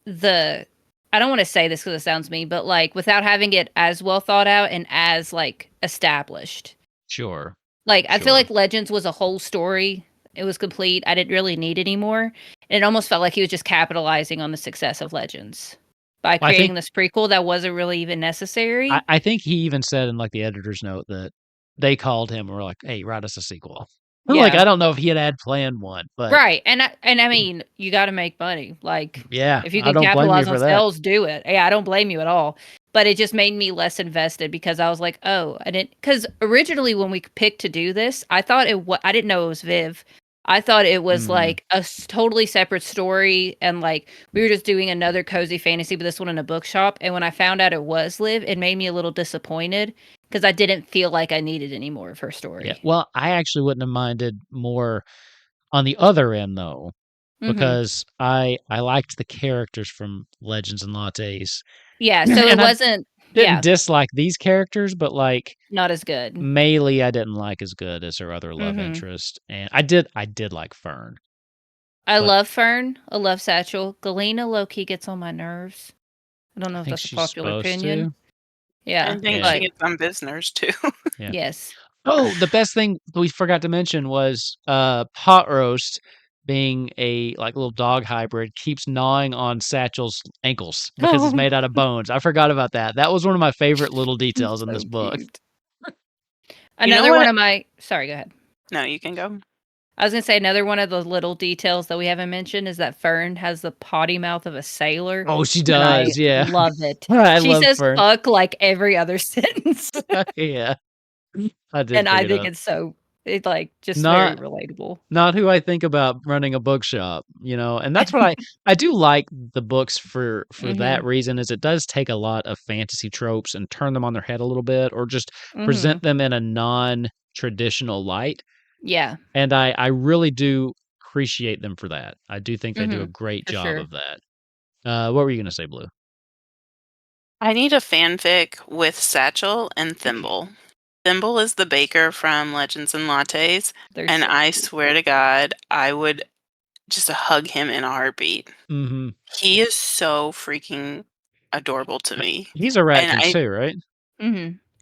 I don't want to say this because it sounds mean, but like without having it as well thought out and as like established. Sure. Like I feel Sure. like Legends was a whole story. It was complete. I didn't really need any more. And it almost felt like he was just capitalizing on the success of Legends by Well, I creating think this prequel that wasn't really even necessary. I think he even said in like the editor's note that they called him and were like, "Hey, write us a sequel." Like Yeah. I don't know if he had planned one, but Right. And I mean, you got to make money. Like yeah, if you I can don't blame you capitalize for on that. sales, do it. Yeah, I don't blame you at all. But it just made me less invested because I was like, oh, I didn't. Because originally when we picked to do this, I thought I didn't know it was Viv. I thought it was like a totally separate story, and like we were just doing another cozy fantasy, but this one in a bookshop. And when I found out it was Liv, it made me a little disappointed because I didn't feel like I needed any more of her story. Yeah. Well, I actually wouldn't have minded more on the other end though, because I liked the characters from Legends and Lattes. Yeah, so it And I wasn't didn't dislike these characters, but like not as good. Maylee I didn't like as good as her other love Mhm. interest. And I did like Fern. I But love Fern. I love Satchel. Galena low-key gets on my nerves. I don't know I if think that's a she's popular supposed opinion. to. Yeah, I think Yeah. she gets on business too. Yeah. yes. Oh, the best thing we forgot to mention was Pot Roast being a like little dog hybrid keeps gnawing on Satchel's ankles because it's made out of bones. I forgot about that. That was one of my favorite little details in this book. Cute. You know Another what one I- of my sorry, go ahead. No, you can go. I was gonna say another one of the little details that we haven't mentioned is that Fern has the potty mouth of a sailor. Oh, she And I does. Yeah. love it. I She love says Fern. fuck like every other sentence. Yeah. I did And I pick it think up. it's it's like just Not very relatable. not who I think about running a bookshop, and that's what I do like the books for that reason is it does take a lot of fantasy tropes and turn them on their head a little bit or just present them in a non-traditional light. Yeah. And I really do appreciate them for that. I do think they do a great For job sure. of that. What were you going to say, Blue? I need a fanfic with Satchel and Thimble. Thimble is the baker from Legends and Lattes, They're and so I cute. swear to God, I would just hug him in a heartbeat. Mm-hmm. He is so freaking adorable to me. He's a And raccoon I too, right?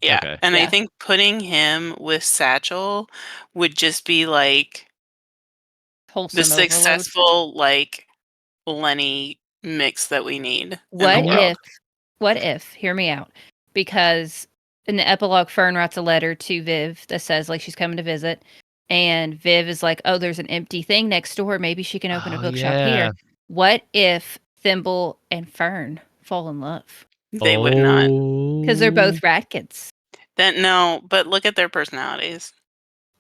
yeah, Okay. and I Yeah. think putting him with Satchel would just be like Wholesome the overload. successful like Lenny mix that we need in What the world. if, hear me out, because in the epilogue, Fern writes a letter to Viv that says like she's coming to visit, and Viv is like, oh, there's an empty thing next door. Maybe she can open a bookshop here. What if Thimble and Fern fall in love? They would not. Because they're both Ratkins. Then no, but look at their personalities.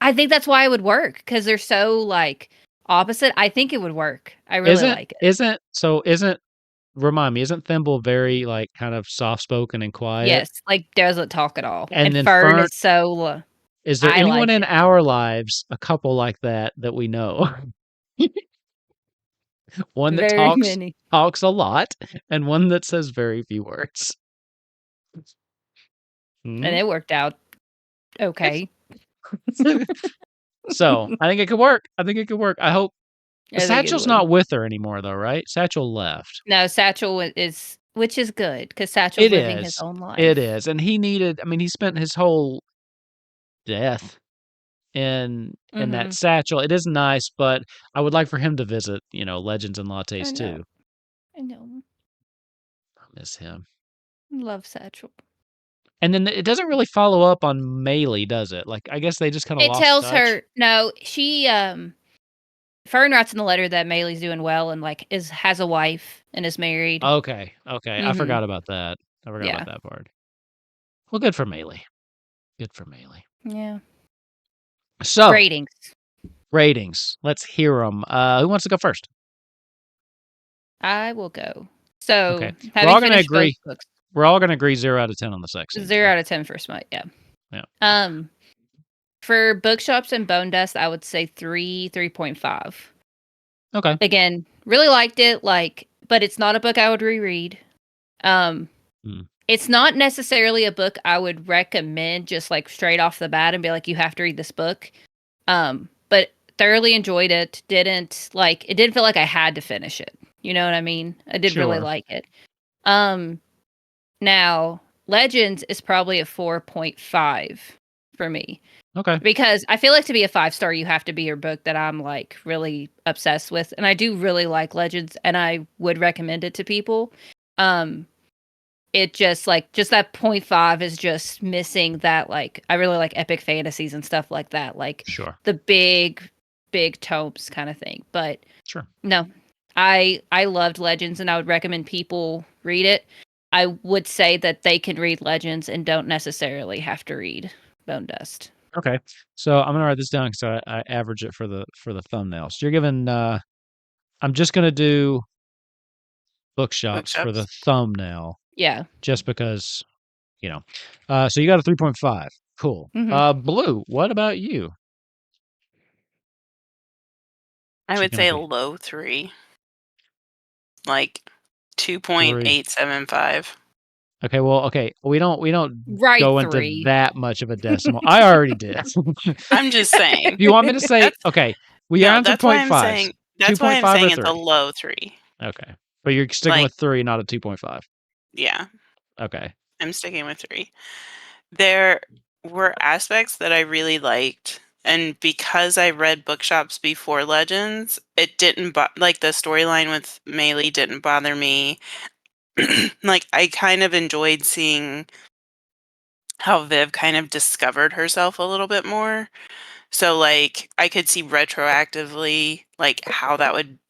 I think that's why it would work, because they're so like opposite. I think it would work. I really like it. Remind me, isn't Thimble very like kind of soft spoken and quiet? Yes, like doesn't talk at all. And And then Fern Fern is so is there I anyone like in it. our lives, a couple like that we know? One that Very many. talks a lot and one that says very few words. And it worked out okay. So I think it could work. I hope I think it Satchel's would. not with her anymore though, right? Satchel left. No, Satchel is, which is good because Satchel's living his own life. It is. And he spent his whole death in that satchel. It is nice, but I would like for him to visit, Legends and Lattes too. I know. I miss him. Love Satchel. And then it doesn't really follow up on Maylee, does it? Like I guess they just kind of lost tells touch. her no, she Fern writes in the letter that Maylee's doing well and like has a wife and is married. Okay. I forgot about that. I forgot about that part. Well, good for Maylee. Yeah. So ratings. Let's hear them. Who wants to go first? I will go. So okay. We're all gonna agree. Books, we're all gonna agree 0 out of 10 on the sex. 0 out of 10 for Smite. Yeah. Yeah. For Bookshops and Bonedust, I would say 3.5. Okay. Again, really liked it, but it's not a book I would reread. It's not necessarily a book I would recommend just like straight off the bat and be like, you have to read this book. But thoroughly enjoyed it. It didn't feel like I had to finish it. You know what I mean? I did really like it. Now Legends is probably a 4.5 for me. Okay. Because I feel like to be a 5-star, you have to be your book that I'm like really obsessed with. And I do really like Legends and I would recommend it to people. It just that 0.5 is just missing that, like, I really like epic fantasies and stuff like that. Like the big tomes kind of thing. But no, I loved Legends and I would recommend people read it. I would say that they can read Legends and don't necessarily have to read Bonedust. Okay, so I'm gonna write this down because I average it for the thumbnail. So you're giving. I'm just gonna do Bookshops for the thumbnail. Yeah. Just because, So you got a 3.5. Cool. Blue. What about you? I would say a low 3. Like 2.875. Okay, well, we don't go into 3. that much of a decimal. I already did. I'm just saying. You want me to say okay? We are on 2.5. That's why I'm saying it's a low 3. Okay, but you're sticking with 3, not a 2.5. Yeah. Okay. I'm sticking with 3. There were aspects that I really liked, and because I read Bookshops before Legends, it didn't like the storyline with Maylee didn't bother me. Like, I kind of enjoyed seeing how Viv kind of discovered herself a little bit more. So, like, I could see retroactively, like, how that would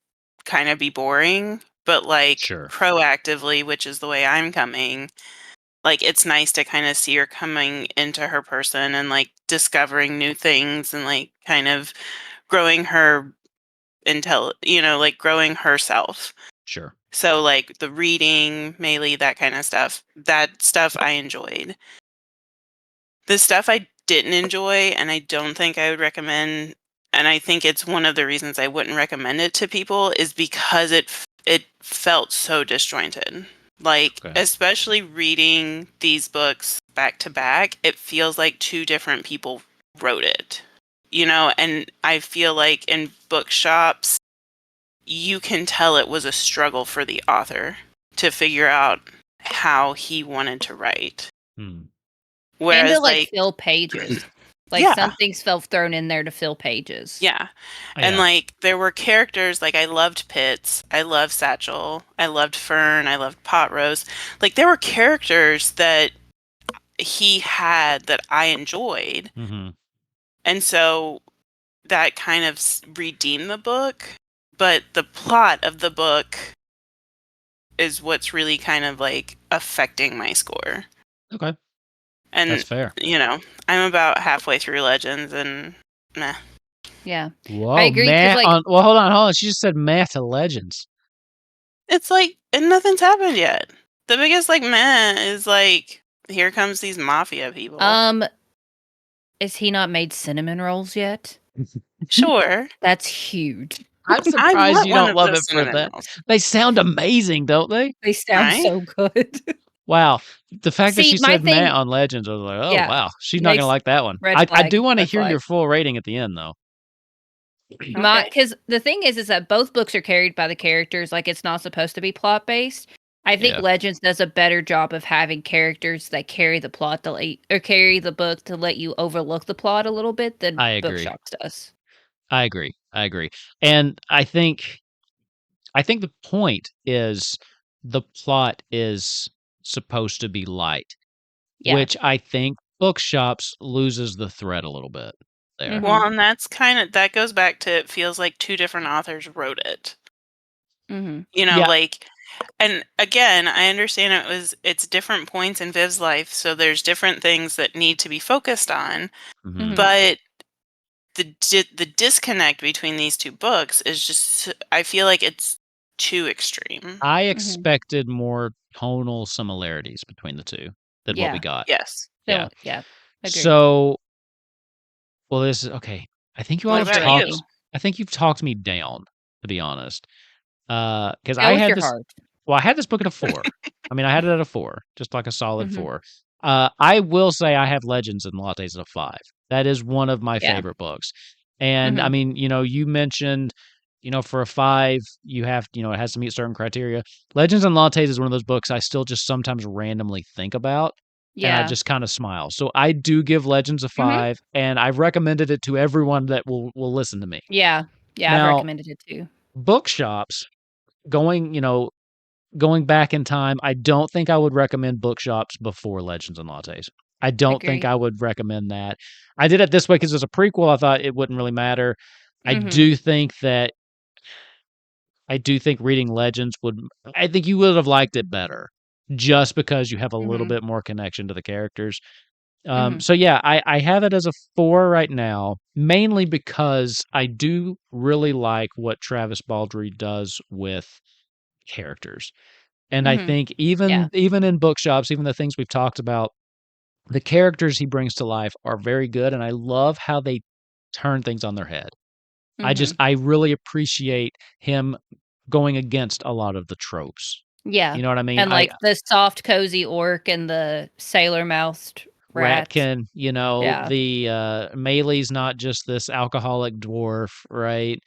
kind of be boring, but, like, proactively, which is the way I'm coming, like, it's nice to kind of see her coming into her person and, like, discovering new things and, like, kind of growing her like, growing herself. Sure. So, like, the reading, Maylee, that kind of stuff, that stuff I enjoyed. The stuff I didn't enjoy, and I don't think I would recommend, and I think it's one of the reasons I wouldn't recommend it to people, is because it felt so disjointed. Like, especially reading these books back to back, it feels like 2 different people wrote it. And I feel like in Bookshops, you can tell it was a struggle for the author to figure out how he wanted to write. Whereas, and to, like, fill pages. Like, some things felt thrown in there to fill pages. Yeah. And, like, there were characters, like, I loved Pitts, I loved Satchel, I loved Fern, I loved Pot Roast. Like, there were characters that he had that I enjoyed. And so that kind of redeemed the book. But the plot of the book is what's really kind of, like, affecting my score. Okay. And, that's fair. I'm about halfway through Legends and meh. Yeah. Whoa, I agree. Well, hold on. She just said meh to Legends. It's like, and nothing's happened yet. The biggest, like, meh is, like, here comes these mafia people. Is he not made cinnamon rolls yet? Sure. That's huge. I'm surprised you don't love it for that. They sound amazing, don't they? They sound so good. Wow. The fact that she said meh on Legends, I was like, oh, wow. She's not going to like that one. I do want to hear your full rating at the end, though. Because the thing is that both books are carried by the characters. Like, it's not supposed to be plot-based. I think Legends does a better job of having characters that carry the plot or carry the book to let you overlook the plot a little bit than Bookshops does. I agree. And I think the point is the plot is supposed to be light, which I think Bookshops loses the thread a little bit there. Well, and that goes back to, it feels like 2 different authors wrote it. Like, and again, I understand it's different points in Viv's life, so there's different things that need to be focused on, but the disconnect between these 2 books is just, I feel like it's too extreme. I expected more tonal similarities between the 2 than what we got. Yes. Yeah. Agreed. So Well, this is okay. I think you all What have about talked. you? I think you've talked me down, to be honest. Because Go I with had your this. heart. Well, I had this book at a 4. I mean, I had it at a 4, just like a solid Mhm. 4. I will say I have Legends and Lattes at a 5. That is one of my Yeah. favorite books. And I Mhm. mean, you mentioned, for a 5, you have, it has to meet certain criteria. Legends and Lattes is one of those books I still just sometimes randomly think about. And I Yeah. just kind of smile. So I do give Legends a Mhm. 5, and I've recommended it to everyone that will listen to me. Yeah. Yeah, I've Now, recommended it too. bookshops, going, going back in time, I don't think I would recommend Bookshops before Legends and Lattes. I don't think Agreed. I would recommend that. I did it this way because it's a prequel. I thought it wouldn't really matter. I Mhm. do think that reading Legends would. I think you would have liked it better, just because you have a little Mhm. bit more connection to the characters. Mhm. So yeah, I have it as a 4 right now, mainly because I do really like what Travis Baldree does with characters. And I Mhm. think Yeah. even in bookshops, even the things we've talked about, the characters he brings to life are very good, and I love how they turn things on their head. Mhm. I really appreciate him going against a lot of the tropes. Yeah. You know what I mean? And, like, the soft, cozy orc and the sailor-mouthed rat. Ratkin, Yeah. the, Maylee's not just this alcoholic dwarf, right?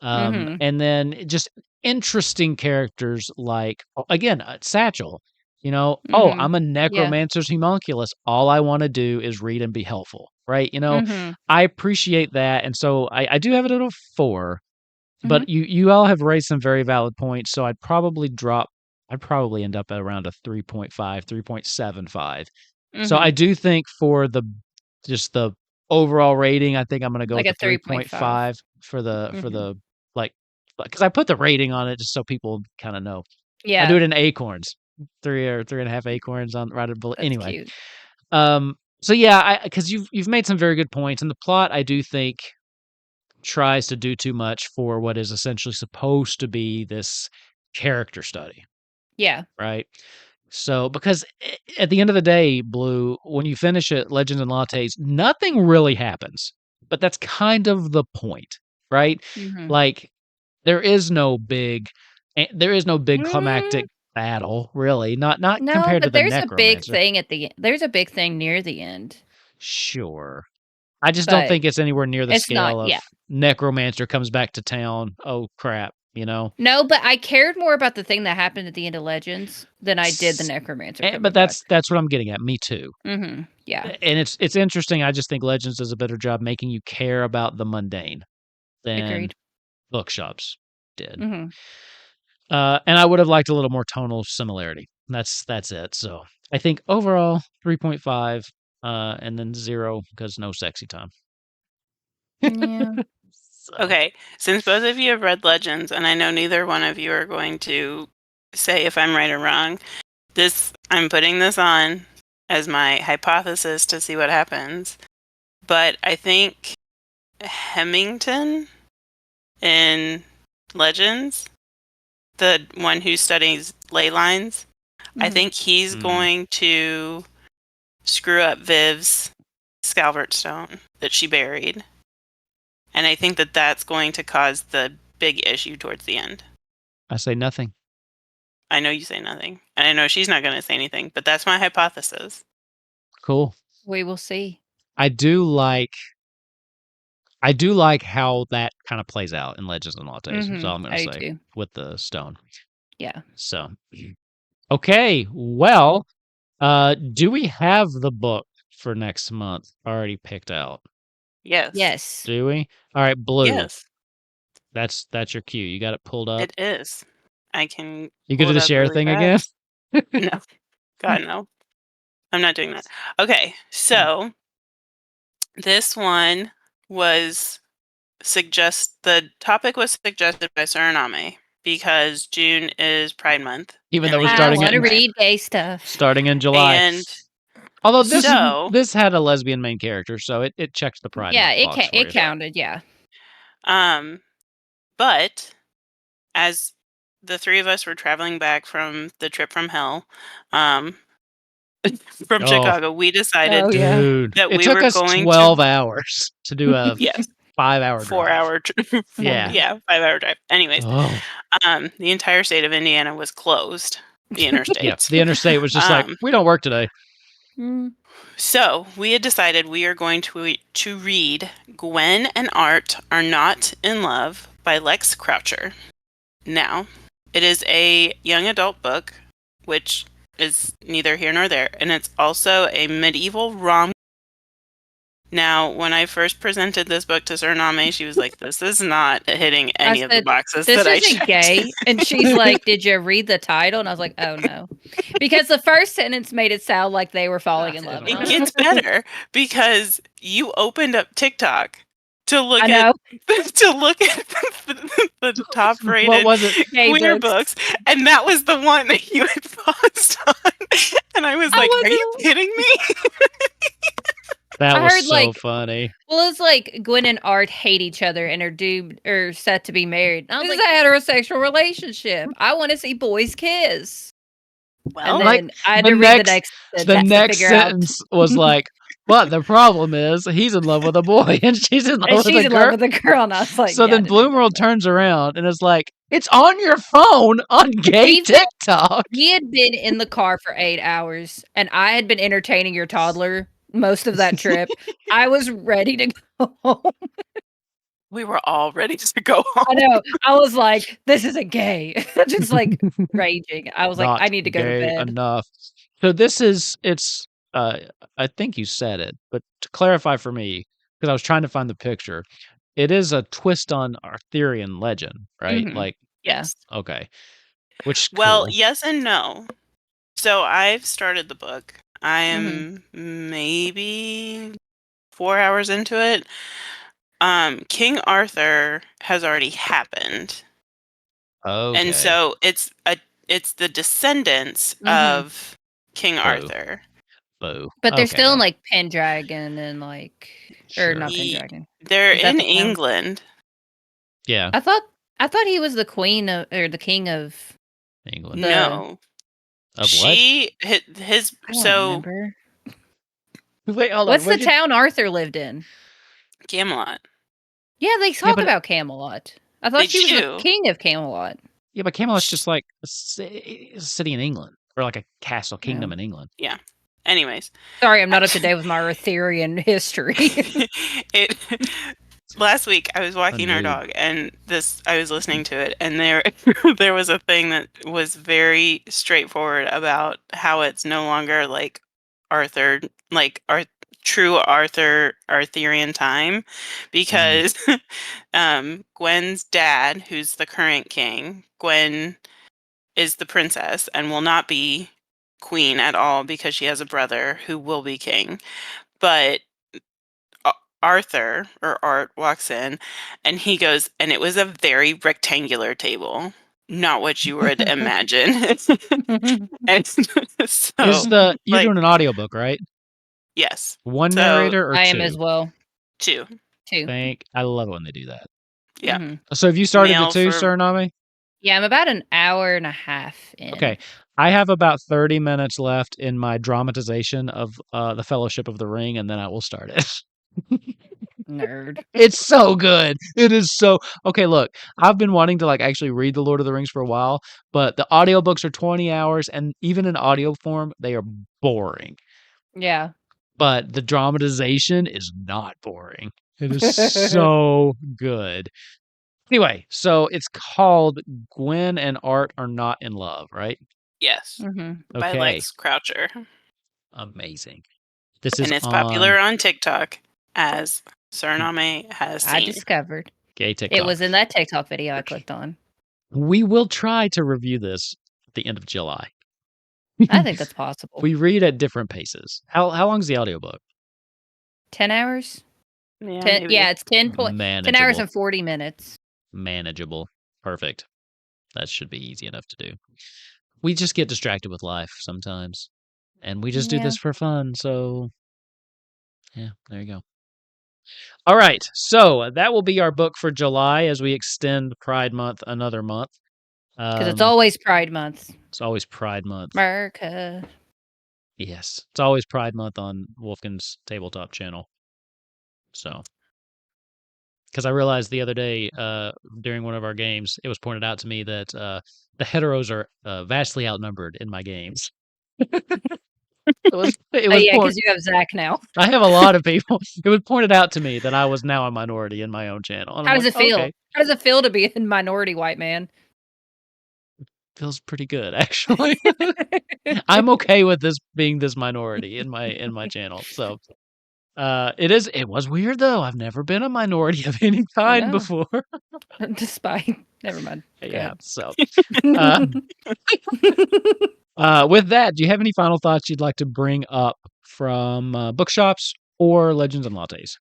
Mhm. And then just interesting characters like, again, Satchel, "Oh, Mhm. I'm a Yeah. necromancer's homunculus. All I wanna do is read and be helpful," right? Mhm. I appreciate that, and so I do have it at a 4, Mhm. but you all have raised some very valid points, so I'd probably end up at around a 3.5, 3.75. So I Mhm. do think for the overall rating, I think I'm gonna go Like with a the 3.5. 3.5 for Mhm. like, because I put the rating on it just so people kinda know. I do Yeah. it in acorns, 3 or 3.5 acorns on right above That's anyway. cute. So yeah, because you've made some very good points, and the plot, I do think, tries to do too much for what is essentially supposed to be this character study, Yeah. right? So, because at the end of the day, Blue, when you finish it, Legends and Lattes, nothing really happens. But that's kind of the point, right? Mhm. Like there is no big Mm, climactic battle, really. Not no, compared to but the Necromancer. there's a big thing near the end, Sure. I just don't but think it's anywhere near the it's not scale of yeah. Necromancer comes back to town. Oh crap, you know? No, but I cared more about the thing that happened at the end of Legends than I did the necromancer But coming back. that's what I'm getting at. Me too. Mhm. Yeah. And it's interesting. I just think Legends does a better job making you care about the mundane than Agreed. bookshops did. Mhm. And I would have liked a little more tonal similarity. That's it. So I think overall 3.5, and then 0 because no sexy time. Yeah. So Okay, since both of you have read Legends, and I know neither one of you are going to say if I'm right or wrong, I'm putting this on as my hypothesis to see what happens. But I think Hemington in Legends, the one who studies ley lines, I Mhm. think he's mm, going to screw up Viv's Scalvert Stone that she buried. And I think that that's going to cause the big issue towards the end. I say nothing. I know you say nothing. And I know she's not going to say anything, but that's my hypothesis. Cool. We will see. I do like I do like how that kind of plays out in Legends and Lattes. That's all Mhm. I'm gonna I do say too. with the stone. Yeah. So okay, well, do we have the book for next month already picked out? Yes. Yes. Do we? All right, Blue. Yes, That's your cue. You got it pulled up. it is. I can You could pull do it the up share really thing again. fast. No, God, no. I'm not doing that. Okay, so this one was the topic was suggested by Suriname because June is Pride Month Even and though they we're hate I the starting it want to in same way. read gay stuff. starting in July. And Although so, this had a lesbian main character, so it checks the Pride Yeah, Month box for it you. counted, yeah. um, but as the three of us were traveling back from the trip from hell, um, from Oh. Chicago. We decided Oh, yeah. Dude, that it we took were us going 12 to hours to do a yes, 5-hour drive. 4-hour Yeah. yeah, 5-hour drive. Anyways, Oh, the entire state of Indiana was closed. The interstate. yeah. The interstate was just like, we don't work today. Mm. So we had decided we are going to read Gwen and Art Are Not in Love by Lex Croucher. Now, it is a young adult book, which is neither here nor there, and it's also a medieval rom. Now, when I first presented this book to Suriname, she was like, "This is not hitting any of the boxes this that I isn't checked." gay. And she's like, did you read the title? And I was like, oh, no. Because the first sentence made it sound like they were falling in love. It gets better because you opened up TikTok to look I at know. the top rated What was it? Gay queer books. books, and that was the one that you had paused on, and I was like, "Are you kidding me?" That I was heard, so like- funny. Well, it's like Gwen and Art hate each other and are set to be married. And I was like, this is a heterosexual relationship. I want to see boys kiss. Well, And then I had the to read the next- next The sentence to next figure out. sentence was like, but the problem is he's in love with a boy and she's in love And with she's a in girl. love with a girl. And I was like, So yeah, I then didn't read that Bloomworld book. turns around and is like, it's on your phone on gay He said- TikTok. He had been in the car for 8 hours, and I had been entertaining your toddler most of that trip. I was ready to go home. we were all ready to go home. I know. I was like, this isn't gay. Just like raging. I was like, Not I need to go to gay bed. enough. So it's I think you said it, but to clarify for me, because I was trying to find the picture, it is a twist on Arthurian legend, right? Mhm. Like, Yeah. Yes. okay. Which Well, cool. yes and no. So I've started the book. I am maybe 4 hours into it. King Arthur has already happened. Okay. And so it's the descendants Mhm. of King Boo. Arthur. Boo. But they're Okay. still in like Pendragon and like, Sure. or not Ye- Pendragon. They're Is that in the town? England. Yeah, I thought he was the queen of, or the king of. England. The- No. Of what? His I don't so remember. Wait, hold What's on. the town Arthur lived in? Camelot. Yeah, they talk but- about Camelot. I They thought she was do. the king of Camelot. Yeah, but Camelot's just like a city in England, or like a castle kingdom Yeah. in England. Anyways, Sorry, I'm not up to date with my Arthurian history. it last week I was walking our noob. dog and I was listening to it, and there there was a thing that was very straightforward about how it's no longer like Arthur, like true Arthurian time, because Gwen's dad, who's the current king, Gwen is the princess and will not be queen at all because she has a brother who will be king. But Arthur or Art walks in and he goes, and it was a very rectangular table, not what you would imagine. And so, You're like, doing an audiobook, right? yes, One So, narrator or I two? am as well. 2. Too. I love it when they do that. Yeah. Mhm. So have you started Male it too, for- Suriname? Yeah, I'm about an hour and a half in. Okay. I have about 30 minutes left in my dramatization of the Fellowship of the Ring, and then I will start it. Nerd. It's so good. It is so okay. Look, I've been wanting to like actually read The Lord of the Rings for a while, but the audiobooks are 20 hours, and even in audio form, they are boring. Yeah. But the dramatization is not boring. It is so good. Anyway, so it's called Gwen and Art Are Not in Love, right? Yes, Mm-hmm. by Okay. Lex Croucher. Amazing. This is And it's on popular on TikTok, as Suriname has I seen. discovered. Gay TikTok. It was in that TikTok video I clicked on. We will try to review this at the end of July. I think that's possible. We read at different paces. How long's the audiobook? 10 hours? Yeah, 10, maybe. yeah, it's 10 Manageable. hours and 40 minutes. Manageable. Perfect. That should be easy enough to do. We just get distracted with life sometimes. And we just do Yeah. this for fun. So, yeah, there you go. All right. So that will be our book for July as we extend Pride Month another month. Because it's always Pride Month. It's always Pride Month. America. Yes. It's always Pride Month on Wolfkinz Tabletop channel. So, because I realized the other day during one of our games, it was pointed out to me that the heteros are vastly outnumbered in my games. It was Oh yeah, because you have Zach now. I have a lot of people. It was pointed out to me that I was now a minority in my own channel. And How I'm does like, it feel? okay, How does it feel to be a minority white man? feels pretty good actually. I'm okay with this being this minority in my channel. So it was weird though. I've never been a minority of any I kind know. before. Despite, never mind. Go Yeah. ahead. So with that, do you have any final thoughts you'd like to bring up from Bookshops or Legends and Lattes?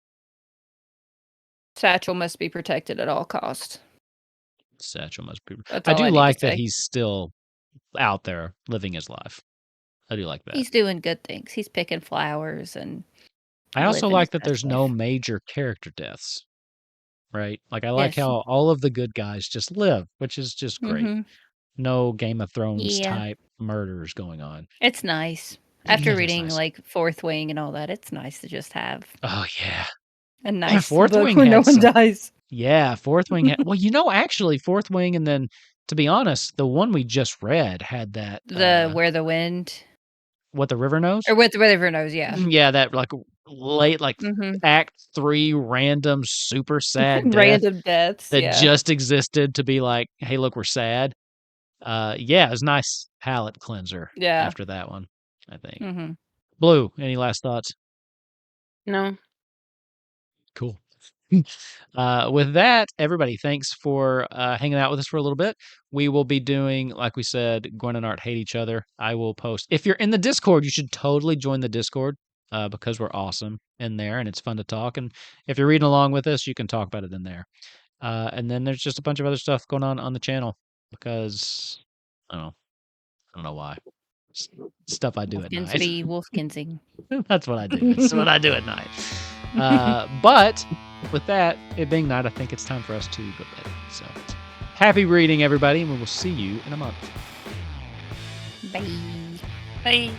Satchel must be protected at all costs. Satchel must be. That's I all do I need like to that say. he's still out there living his life. I do like that. He's doing good things. He's picking flowers and I also living like his that best there's no life. major character deaths, right? Like I like Yes. how all of the good guys just live, which is just great. Mm-hmm. No Game of Thrones Yeah. type murders going on. It's nice. After Yeah, that's reading nice. like Fourth Wing and all that, it's nice to just have Oh yeah. a nice Fourth book Wing where no had one some. dies. Yeah, Fourth Wing had. Well, actually, Fourth Wing, and then to be honest, the one we just read had that. The Where the Wind What the River Knows? or Where the River Knows, yeah. Yeah, that like late, like Mm-hmm. Act 3 random super sad death Random deaths, that yeah. just existed to be like, hey, look, we're sad. Yeah, it was a nice palate cleanser Yeah. after that one, I think. Mm-hmm. Blue, any last thoughts? No. Cool. With that, everybody, thanks for hanging out with us for a little bit. We will be doing, like we said, Gwen and Art hate each other. I will post. If you're in the Discord, you should totally join the Discord because we're awesome in there and it's fun to talk. And if you're reading along with us, you can talk about it in there. And then there's just a bunch of other stuff going on the channel because I don't know why. Stuff I do at night. Wolfkinzing. That's what I do. That's what I do at night. But with that, it being night, I think it's time for us to go to bed. So happy reading, everybody, and we will see you in a month. Bye. Bye.